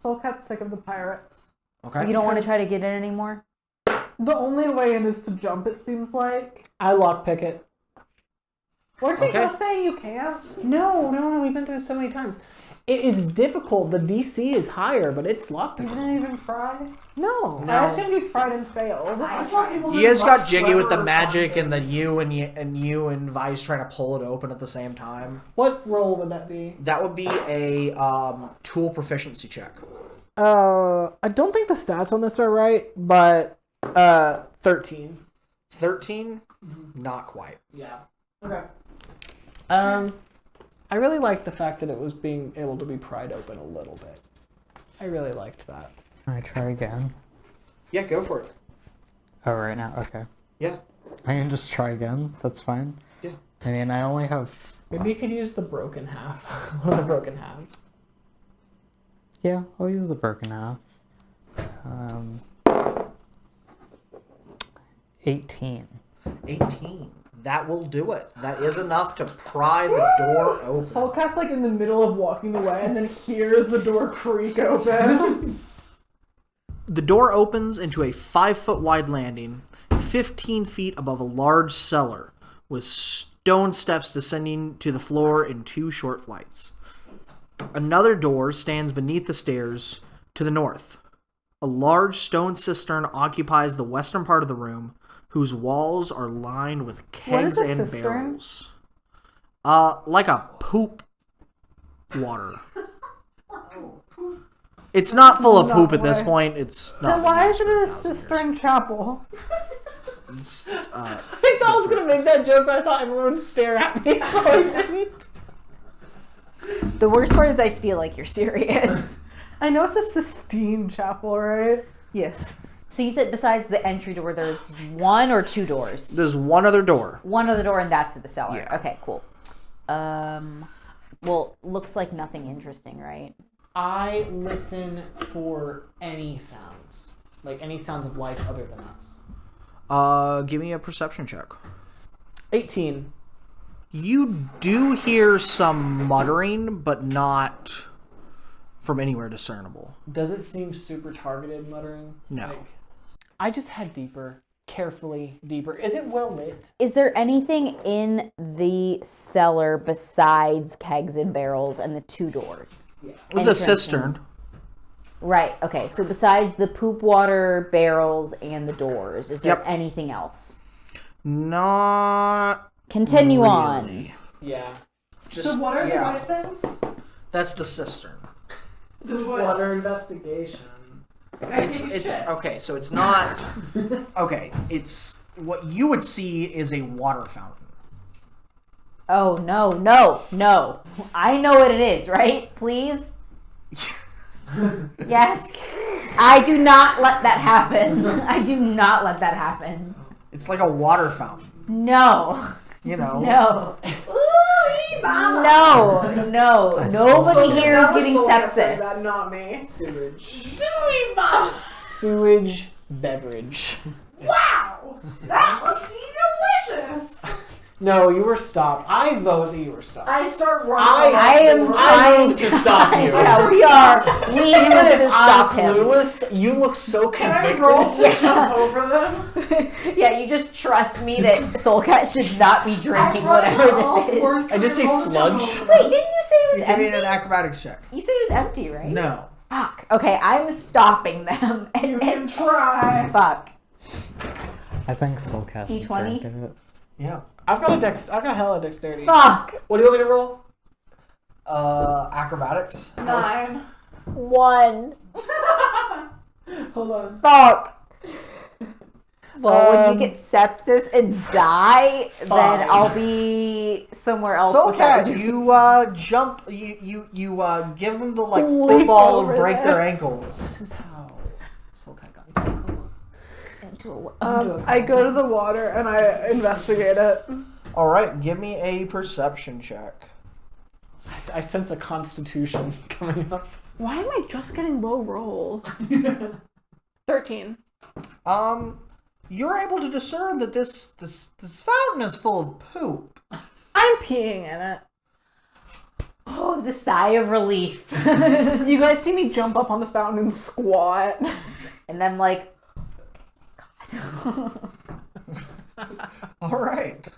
E: Soulcat's sick of the pirates.
A: Okay.
B: You don't want to try to get in anymore?
E: The only way in is to jump, it seems like.
D: I lockpick it.
E: Weren't you
A: Okay.
E: just saying you can't?
D: No, we've been through this so many times. It is difficult. The DC is higher, but it's lucky.
E: You didn't even try?
D: No.
E: I assumed you tried and failed.
A: You guys got jiggy with the magic and you and Vice trying to pull it open at the same time.
D: What roll would that be?
A: That would be a tool proficiency check.
D: I don't think the stats on this are right, but 13.
A: 13? Not quite.
D: Yeah. Okay. I really liked the fact that it was being able to be pried open a little bit. I really liked that.
C: Can I try again?
A: Yeah, go for it.
C: Oh, right now? Okay.
A: Yeah.
C: I can just try again. That's fine.
A: Yeah.
C: I mean, I only have...
D: Maybe you could use the broken half. One of the broken halves.
C: Yeah, I'll use the broken half. 18.
A: 18. That will do it. That is enough to pry the door open.
E: Soulcat's like in the middle of walking away and then hears the door creak open.
A: The door opens into a 5-foot wide landing, 15 feet above a large cellar, with stone steps descending to the floor in 2 short flights. Another door stands beneath the stairs to the north. A large stone cistern occupies the western part of the room, whose walls are lined with kegs and
E: cistern?
A: barrels. Like a poop water. It's not full of
E: No
A: poop at this
E: way.
A: point. It's not.
E: Then why is
A: used
E: it
A: for
E: a
A: 1,000
E: cistern chapel?
A: years. It's,
D: I thought I was going to make that joke, but I thought everyone would stare at me, so I didn't.
B: The worst part is I feel like you're serious.
E: I know it's a Sistine chapel, right?
B: Yes. So you said besides the entry door, there's 1 or 2 doors?
A: There's one other door.
B: One other door, and that's to the cellar.
A: Yeah.
B: Okay, cool. Well, looks like nothing interesting, right?
D: I listen for any sounds. Like any sounds of life other than us.
A: Give me a perception check.
D: 18.
A: You do hear some muttering, but not from anywhere discernible.
D: Does it seem super targeted muttering?
A: No.
D: Like, I just head deeper. Carefully deeper. Is it well lit?
B: Is there anything in the cellar besides kegs and barrels and the 2 doors?
D: Yeah.
A: With the
B: Entrance
A: cistern.
B: Right, okay. So besides the poop water, barrels, and the doors, is there
A: Yep.
B: anything else?
A: Not
B: Continue
A: really.
B: on.
D: Yeah.
A: Just,
E: So what are
A: yeah.
E: the white things?
A: That's the cistern.
D: Water investigation.
A: It's okay, so it's not okay, it's what you would see is a water fountain.
B: Oh, no. I know what it is, right? Please? Yes. I do not let that happen. I do not let that happen.
A: It's like a water fountain.
B: No.
A: You know.
B: No. No. Nobody here is getting sepsis.
E: Not me.
D: Sewage.
E: Mama.
D: Sewage beverage.
E: Wow, that looks delicious.
D: No, you were stopped. I vote that you were stopped.
E: I start
B: I am trying
D: move to stop you.
B: Yeah, we are. We
D: Even
B: have
D: if
B: to
D: I'm
B: stop him.
D: clueless, you look so
E: Can I
D: convicted.
E: roll to jump over them?
B: Yeah, you just trust me that Soulcat should not be drinking whatever this is.
D: I just say sludge.
B: Wait, didn't you say it was
A: Give me
B: empty?
A: an acrobatics check.
B: You said it was empty, right?
A: No.
B: Fuck. Okay, I'm stopping them.
E: You can try.
B: Fuck.
C: I think Soulcast
B: D20?
C: did it.
A: Yeah.
D: I've got hella dexterity.
B: Fuck.
D: What do you want me to roll?
A: Acrobatics.
E: 9.
B: 1.
D: Hold on.
B: Fuck. Well, when you get sepsis and die, then
D: Fine.
B: I'll be somewhere else.
A: Soulcat,
B: besides your-
A: you jump. You give them the like
E: Leap
A: football and
E: over
A: break
E: there.
A: their ankles.
D: This is how Soulcat got into a coma.
E: I go to the water and I investigate it.
A: All right, give me a perception check.
D: I sense a constitution coming up.
E: Why am I just getting low rolls? 13.
A: You're able to discern that this fountain is full of poop.
E: I'm peeing in it.
B: Oh, the sigh of relief.
E: You guys see me jump up on the fountain and squat.
B: And then, like,
A: All right.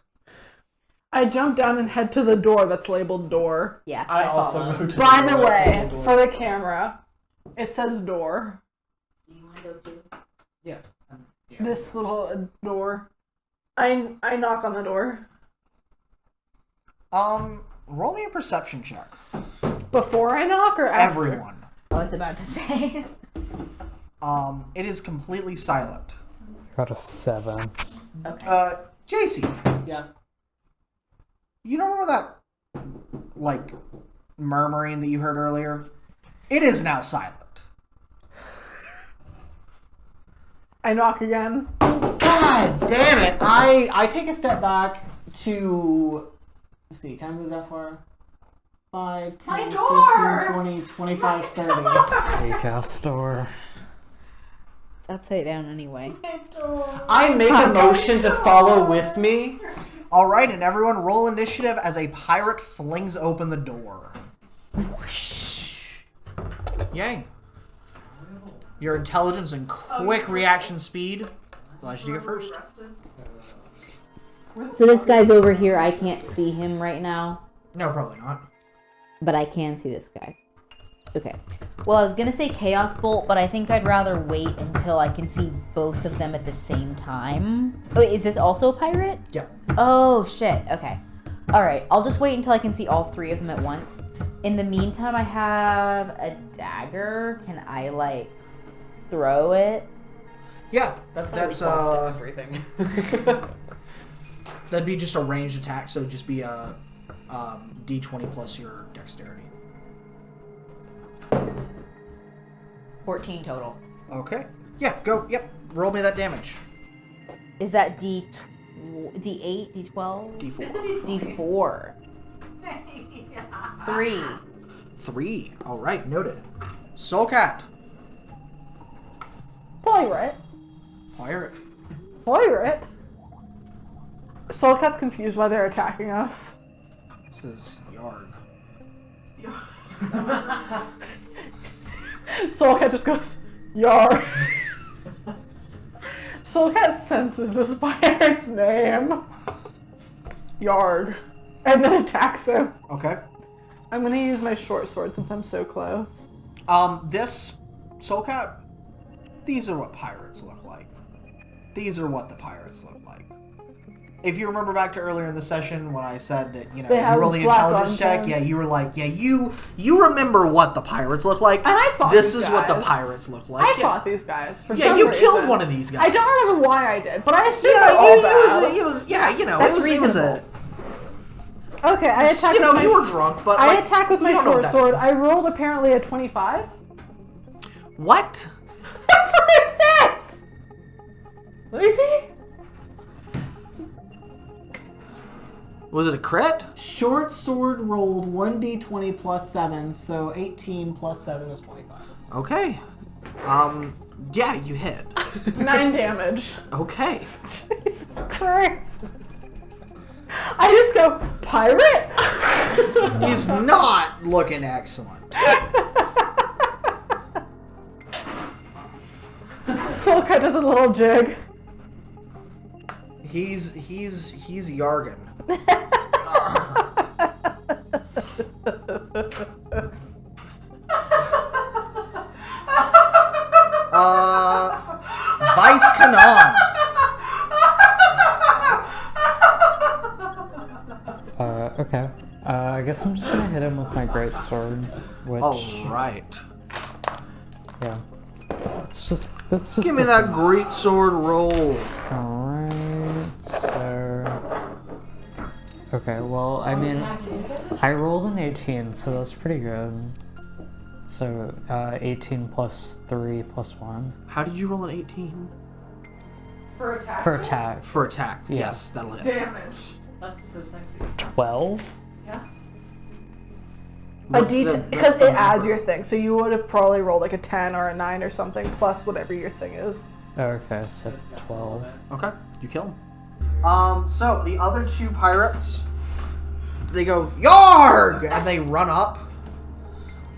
E: I jump down and head to the door that's labeled door.
B: Yeah,
D: I also
B: follow.
D: go to
E: By the
D: door,
E: way,
D: door.
E: for the camera, it says door.
B: Do you want to go too?
D: Yeah.
E: This little door. I knock on the door.
A: Roll me a perception check.
E: Before I knock or after?
A: Everyone.
B: I was about to say.
A: It is completely silent.
C: Got a 7.
B: Okay.
A: JC,
D: Yeah.
A: you don't remember that, like, murmuring that you heard earlier? It is now silent.
E: I knock again.
D: God damn it! I take a step back to... Let's see, can I move that far? 5, 10,
E: My door!
D: 15, 20, 25, 30.
C: Acast door.
B: It's upside down anyway.
D: I make a motion to follow with me.
A: Alright, and everyone roll initiative as a pirate flings open the door. Yang. Your intelligence and quick reaction speed allows you to get first.
B: So this guy's over here. I can't see him right now,
A: No, probably not.
B: but I can see this guy. Okay. Well, I was gonna say Chaos Bolt, but I think I'd rather wait until I can see both of them at the same time. Oh, is this also a pirate?
A: Yeah.
B: Oh, shit. Okay. Alright, I'll just wait until I can see all three of them at once. In the meantime, I have a dagger. Can I, like, throw it?
A: Yeah,
D: That's everything.
A: that'd be just a ranged attack, so it'd just be a d20 plus your dexterity.
B: 14 total.
A: Okay. Yeah, go. Yep. Roll me that damage.
B: Is that D8, D12?
A: D4.
B: D4. 3.
A: 3. All right, noted. Soulcat.
E: Pirate.
A: Pirate.
E: Pirate. Soulcat's confused why they're attacking us.
A: This is Yarg.
E: Soulcat just goes, Yar. Soulcat senses this pirate's name. Yarg. And then attacks him.
A: Okay.
E: I'm gonna use my short sword since I'm so close.
A: This Soulcat, these are what pirates look like. These are what the pirates look like. If you remember back to earlier in the session when I said that, you know,
E: They
A: you
E: have
A: roll the
E: black
A: intelligence check,
E: arm
A: yeah,
E: pins.
A: you were like, yeah, you remember what the pirates look like.
E: And I fought
A: This
E: these
A: is what the
E: guys.
A: pirates look like.
E: I
A: yeah.
E: fought these guys. For
A: Yeah,
E: some
A: you
E: reason.
A: killed one of these guys.
E: I don't remember why I did, but I assume
A: Yeah,
E: they're all bad.
A: it was yeah, you know,
B: That's
A: it was a
E: Okay, I attack
A: you know,
E: with my
A: you were drunk, but
E: I
A: like,
E: attack with my
A: you don't know what
E: short
A: that
E: sword.
A: means.
E: I rolled apparently a 25.
A: What?
E: That's what it says! Let me see.
A: Was it a crit?
D: Short sword rolled 1d20 plus 7, so 18 plus 7 is 25.
A: Okay. Yeah, you hit.
E: 9 damage.
A: Okay.
E: Jesus Christ. I just go, pirate?
A: He's not looking excellent.
E: Soulcat does a little jig.
A: He's Yargan. Vice Canon.
C: Okay. I guess I'm just gonna hit him with my great sword, which
A: All right.
C: yeah. That's just
A: Give me
C: the
A: that
C: thing.
A: great sword roll.
C: Alright, so okay, well I mean I rolled an 18, so that's pretty good. So 18 plus 3 plus 1.
A: How did you roll an 18?
E: For attack.
C: For attack.
A: For attack.
C: Yeah.
A: Yes, that'll hit.
E: Damage.
D: That's so sexy.
C: 12?
E: Because it adds your thing. So you would have probably rolled like a 10 or a 9 or something, plus whatever your thing is.
C: Okay, so 12.
A: Okay, you kill him. So the other two pirates, they go Yarg, and they run up.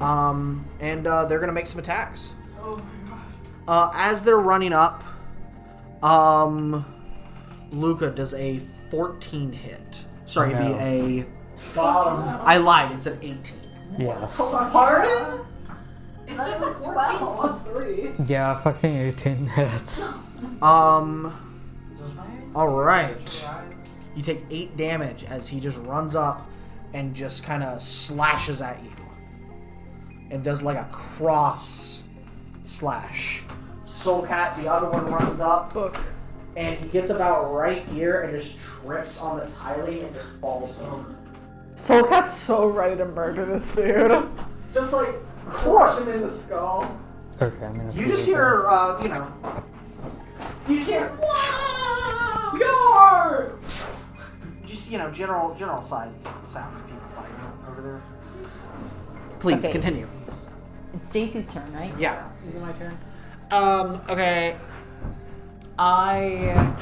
A: And they're gonna make some attacks. As they're running up, Luca does a 14 hit. Sorry, it'd be
C: No.
A: a...
D: Bottom.
A: I lied, it's an 18.
C: Yes.
E: Pardon?
F: It's just a 14 plus 3.
C: Yeah, fucking 18 hits.
A: Alright. You take 8 damage as he just runs up and just kind of slashes at you. And does like a cross slash. Soulcat, the other one, runs up.
E: Book.
A: And he gets about right here and just trips on the tiling and just falls over.
E: Soulcat's so ready to murder this dude.
F: Just like crush him in the skull.
C: Okay, I'm gonna.
A: You just hear, you just hear,
F: Yar!
A: just, general sound of people fighting over there. Please,
B: Okay,
A: continue.
B: It's JC's turn, right?
A: Yeah.
D: Is it my turn? Okay. I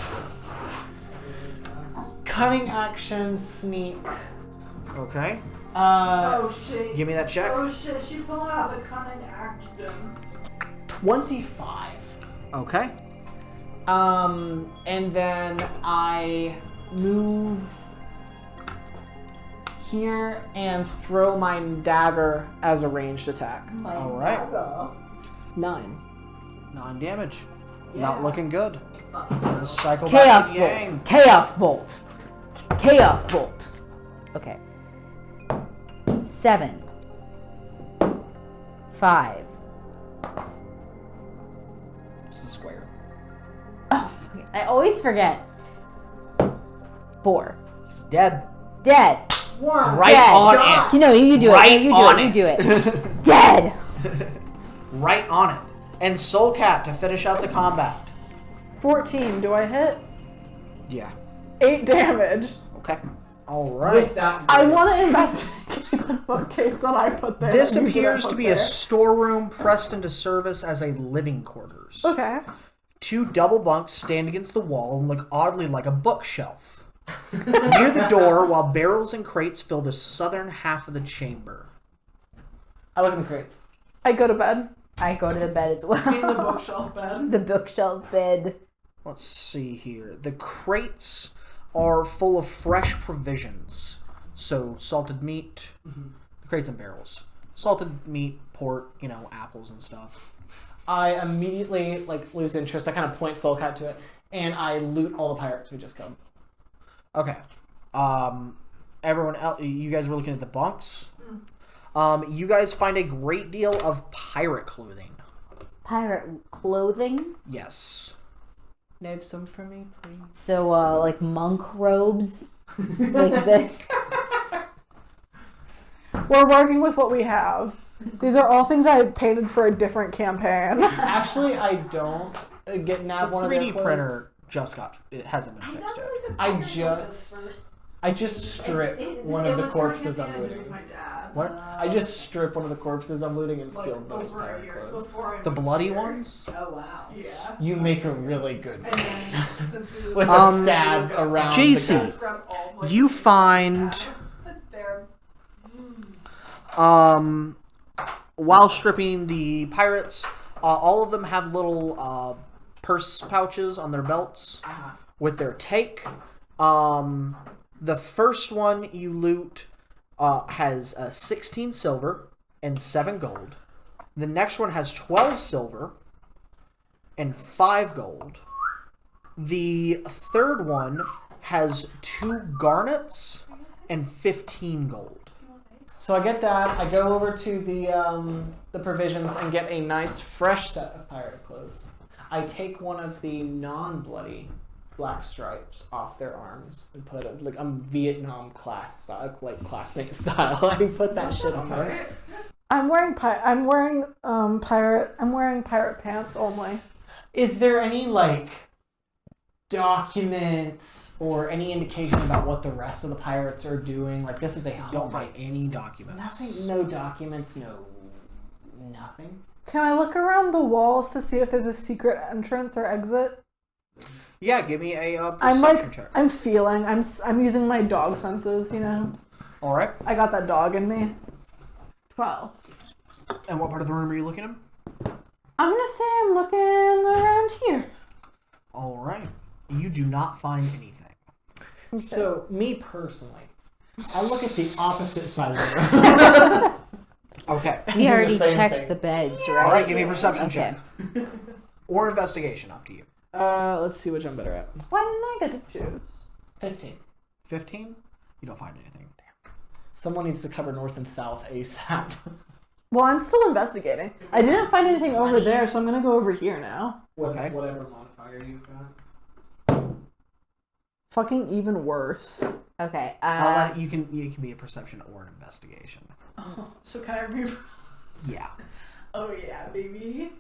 D: cunning action sneak.
A: Okay.
F: Oh shit.
A: Give me that check.
F: Oh shit, she pulled out the cunning action.
D: 25.
A: Okay.
D: And then I move here and throw my dagger as a ranged attack.
A: Alright.
D: 9.
A: 9 damage. Not looking good. Cycle
B: Chaos
A: back to
B: bolt.
A: Yang.
B: Chaos bolt. Chaos bolt. Okay. 7. 5.
A: It's the square.
B: Oh, I always forget. 4.
A: He's dead.
B: Dead.
A: Right
B: Dead.
A: on it.
B: You know, you do it.
A: Right
B: You do
A: on
B: it. You
A: it.
B: do it. Dead.
A: Right on it. And Soulcat to finish out the combat.
E: 14. Do I hit?
A: Yeah.
E: 8 damage.
A: Okay. Alright.
D: With that,
E: I want to investigate the bookcase that I put there.
A: This
E: that you
A: appears
E: put
A: to be
E: there.
A: a storeroom pressed into service as a living quarters.
E: Okay.
A: 2 double bunks stand against the wall and look oddly like a bookshelf. Near the door, while barrels and crates fill the southern half of the chamber.
D: I look in the crates.
E: I go to bed.
B: I go to the bed as well.
F: In the bookshelf bed.
B: The bookshelf bed.
A: Let's see here. The crates are full of fresh provisions. So, salted meat. The crates and barrels. Salted meat, pork, apples and stuff.
D: I immediately lose interest. I kind of point Soulcat to it, and I loot all the pirates we just killed.
A: Okay. Everyone else, you guys were looking at the bunks. You guys find a great deal of pirate clothing.
B: Pirate clothing.
A: Yes.
D: Nab some for me, please.
B: So, like monk robes. Like this.
E: We're working with what we have. These are all things I painted for a different campaign.
D: Actually, I don't get Nab
A: The
D: one of their
A: 3D
D: clothes.
A: printer it hasn't been fixed yet.
D: I just strip one of the corpses I'm looting.
A: What?
D: I just strip one of the corpses I'm looting and steal those pirate clothes.
A: The bloody ones?
F: Oh wow. Yeah.
D: You make a really good
F: And then since we
D: with a stab around
A: JC.
D: the
F: grab all my
A: You find,
F: that's there.
A: while stripping the pirates, all of them have little purse pouches on their belts with their take. The first one you loot has 16 silver and 7 gold. The next one has 12 silver and 5 gold. The third one has 2 garnets and 15 gold.
D: So I get that. I go over to the provisions and get a nice fresh set of pirate clothes. I take one of the non-bloody black stripes off their arms and put it like Vietnam class style, like classmate style. I put that shit on there.
E: I'm wearing pirate pants only.
D: Is there any documents or any indication about what the rest of the pirates are doing? Like this is a
A: Don't find
D: Hull
A: any documents.
D: Nothing. No documents. No. Nothing.
E: Can I look around the walls to see if there's a secret entrance or exit?
A: Yeah, give me a
E: I'm
A: perception check.
E: I'm using my dog senses,
A: All right.
E: I got that dog in me. 12.
A: And what part of the room are you looking in?
E: I'm gonna say I'm looking around here.
A: All right. You do not find anything.
D: So, me personally, I look at the opposite side of the room.
A: Okay.
B: We already
D: same
B: checked
D: thing.
B: the beds, right?
A: All right, give me a perception
B: Okay.
A: check. Or investigation, up to you.
D: Let's see which I'm better at.
E: Why didn't I get to choose?
D: 15.
A: 15? You don't find anything.
D: Someone needs to cover north and south ASAP.
E: Well, I'm still investigating. I didn't find anything over there, so I'm gonna go over here now.
A: Okay.
F: Whatever modifier you've got.
E: Fucking even worse.
B: Okay.
A: You can be a perception or an investigation.
E: Oh, so can I remember?
A: Yeah.
E: Oh yeah, baby.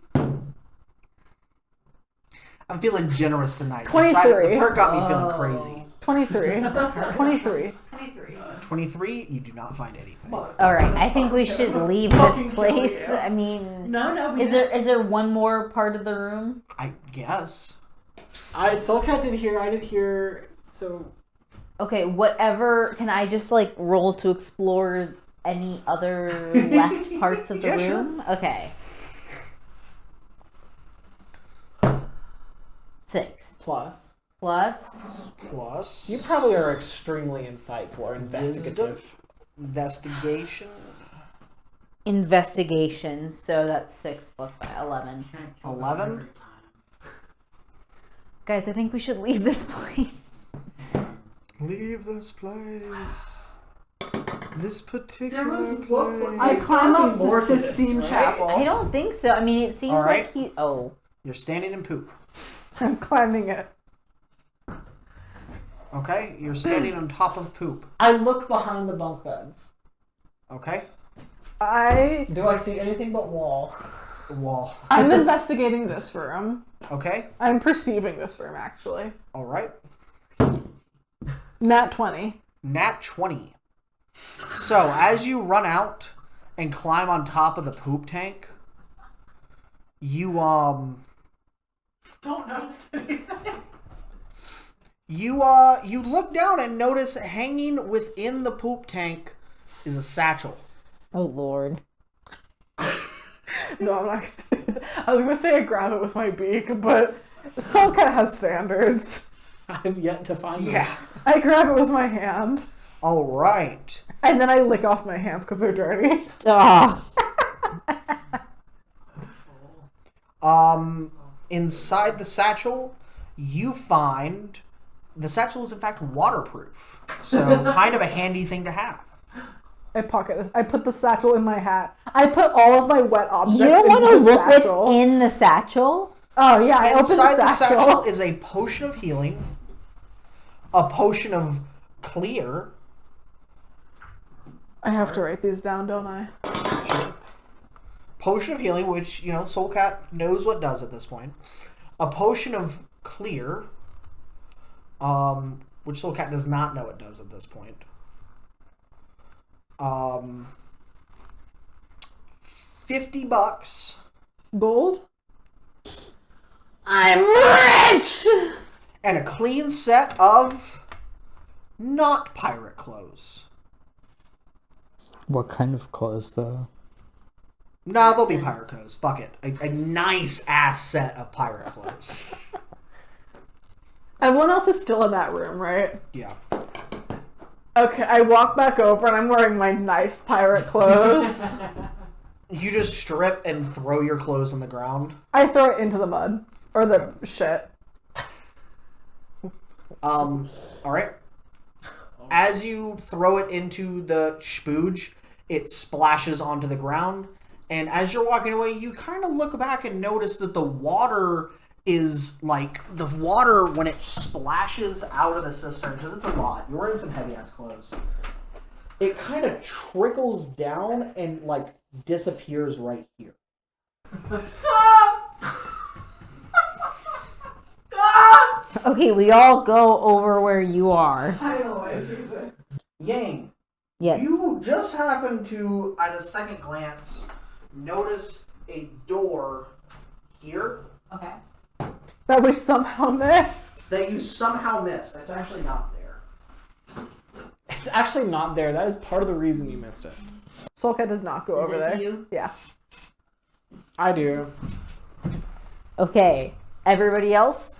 A: I'm feeling generous tonight.
E: 23.
A: The perk got me feeling crazy.
E: 23. 23.
A: 23, you do not find anything.
B: All right. I think we should leave this place. I mean,
E: No.
B: is there one more part of the room?
A: I guess.
D: Soulcat did hear, I did hear, so...
B: Okay. Whatever. Can I just like roll to explore any other left parts of the
A: Yeah, sure.
B: room? Okay. 6
D: Plus.
B: plus.
D: You probably are extremely insightful or investigative.
A: Investigation.
B: Investigation. So that's 6 plus 5, 11.
A: 11?
B: Guys, I think we should leave this place.
A: Leave this place. This
F: There
A: particular
F: was
A: place.
E: I climb up
D: more
E: the
D: to this,
E: Sistine
D: right?
E: Chapel.
B: I don't think so. I mean, it seems
A: All right.
B: like he. Oh.
A: You're standing in poop.
E: I'm climbing it.
A: Okay? You're standing on top of poop.
D: I look behind the bunk beds.
A: Okay?
D: Do I see anything but wall?
A: Wall.
E: I'm investigating this room.
A: Okay?
E: I'm perceiving this room, actually.
A: Alright.
E: Nat 20.
A: Nat 20. So, as you run out and climb on top of the poop tank, you
E: Don't notice anything.
A: you look down and notice hanging within the poop tank is a satchel.
B: Oh Lord.
E: No, I'm not gonna. I was gonna say I grab it with my beak, but Soulcat has standards.
D: I've yet to find them.
A: Yeah.
E: I grab it with my hand,
A: Alright.
E: and then I lick off my hands because they're dirty.
B: Stop.
A: Inside the satchel, you find the satchel is in fact waterproof. So kind of a handy thing to have.
E: I pocket this. I put the satchel in my hat. I put all of my wet objects
B: You don't want
E: into
B: to
E: the
B: look
E: satchel.
B: what's in the satchel?
E: Oh yeah, I opened
A: Inside
E: the
A: the
E: satchel.
A: satchel is a potion of healing, a potion of clear.
E: I have to write these down, don't I?
A: Potion of healing, which, Soulcat knows what does at this point. A potion of clear, which Soulcat does not know it does at this point. $50.
E: Gold.
B: I'm rich!
A: And a clean set of not pirate clothes.
C: What kind of clothes, though?
A: No, they'll be pirate clothes. Fuck it. A nice ass set of pirate clothes.
E: Everyone else is still in that room, right?
A: Yeah.
E: Okay, I walk back over and I'm wearing my nice pirate clothes.
A: You just strip and throw your clothes on the ground.
E: I throw it into the mud. Or the shit.
A: Alright. As you throw it into the spooge, it splashes onto the ground. And as you're walking away, you kind of look back and notice that the water is the water when it splashes out of the cistern, because it's a lot. You're wearing some heavy ass clothes. It kind of trickles down and disappears right here.
B: Okay, we all go over where you are.
E: I don't like it.
A: Yang,
B: Yes.
A: you just happen to, at a second glance, notice a door here
B: Okay.
E: That we somehow missed.
A: that you somehow missed. That's actually not there.
D: It's actually not there. That is part of the reason you missed it.
E: Soulcat does not go over
B: this
E: there.
B: you?
E: Yeah.
D: I do.
B: Okay. Everybody else?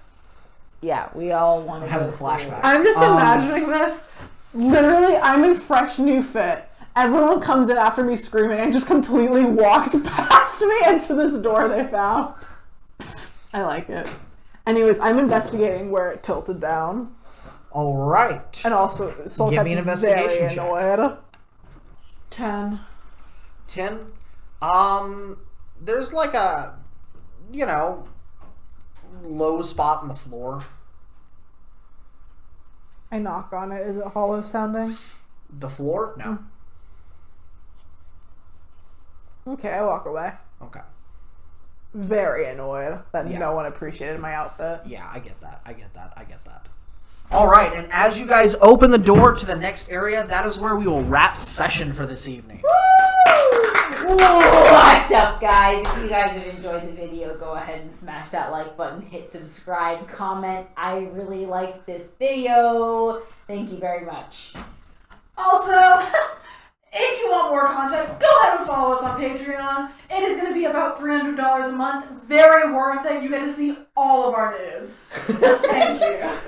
B: Yeah, we all want
A: I'm
B: to
A: having
B: go
A: flashbacks.
E: I'm just imagining this. Literally, I'm in fresh new fit. Everyone comes in after me screaming and just completely walks past me into this door they found. I like it. Anyways, I'm investigating where it tilted down.
A: All right.
E: And also,
A: Give me an
E: Soulcat's
A: investigation
E: very
A: check.
E: annoyed. 10.
A: 10. There's like a, low spot in the floor.
E: I knock on it. Is it hollow sounding?
A: The floor? No.
E: Okay, I walk away.
A: Okay.
E: Very annoyed that
A: Yeah.
E: no one appreciated my outfit.
A: Yeah, I get that. All right, and as you guys open the door to the next area, that is where we will wrap session for this evening.
B: What's up, guys? If you guys have enjoyed the video, go ahead and smash that like button, hit subscribe, comment. I really liked this video. Thank you very much.
E: Also, if you want more content, go ahead and follow us on Patreon. It is going to be about $300 a month. Very worth it. You get to see all of our nudes. Thank you.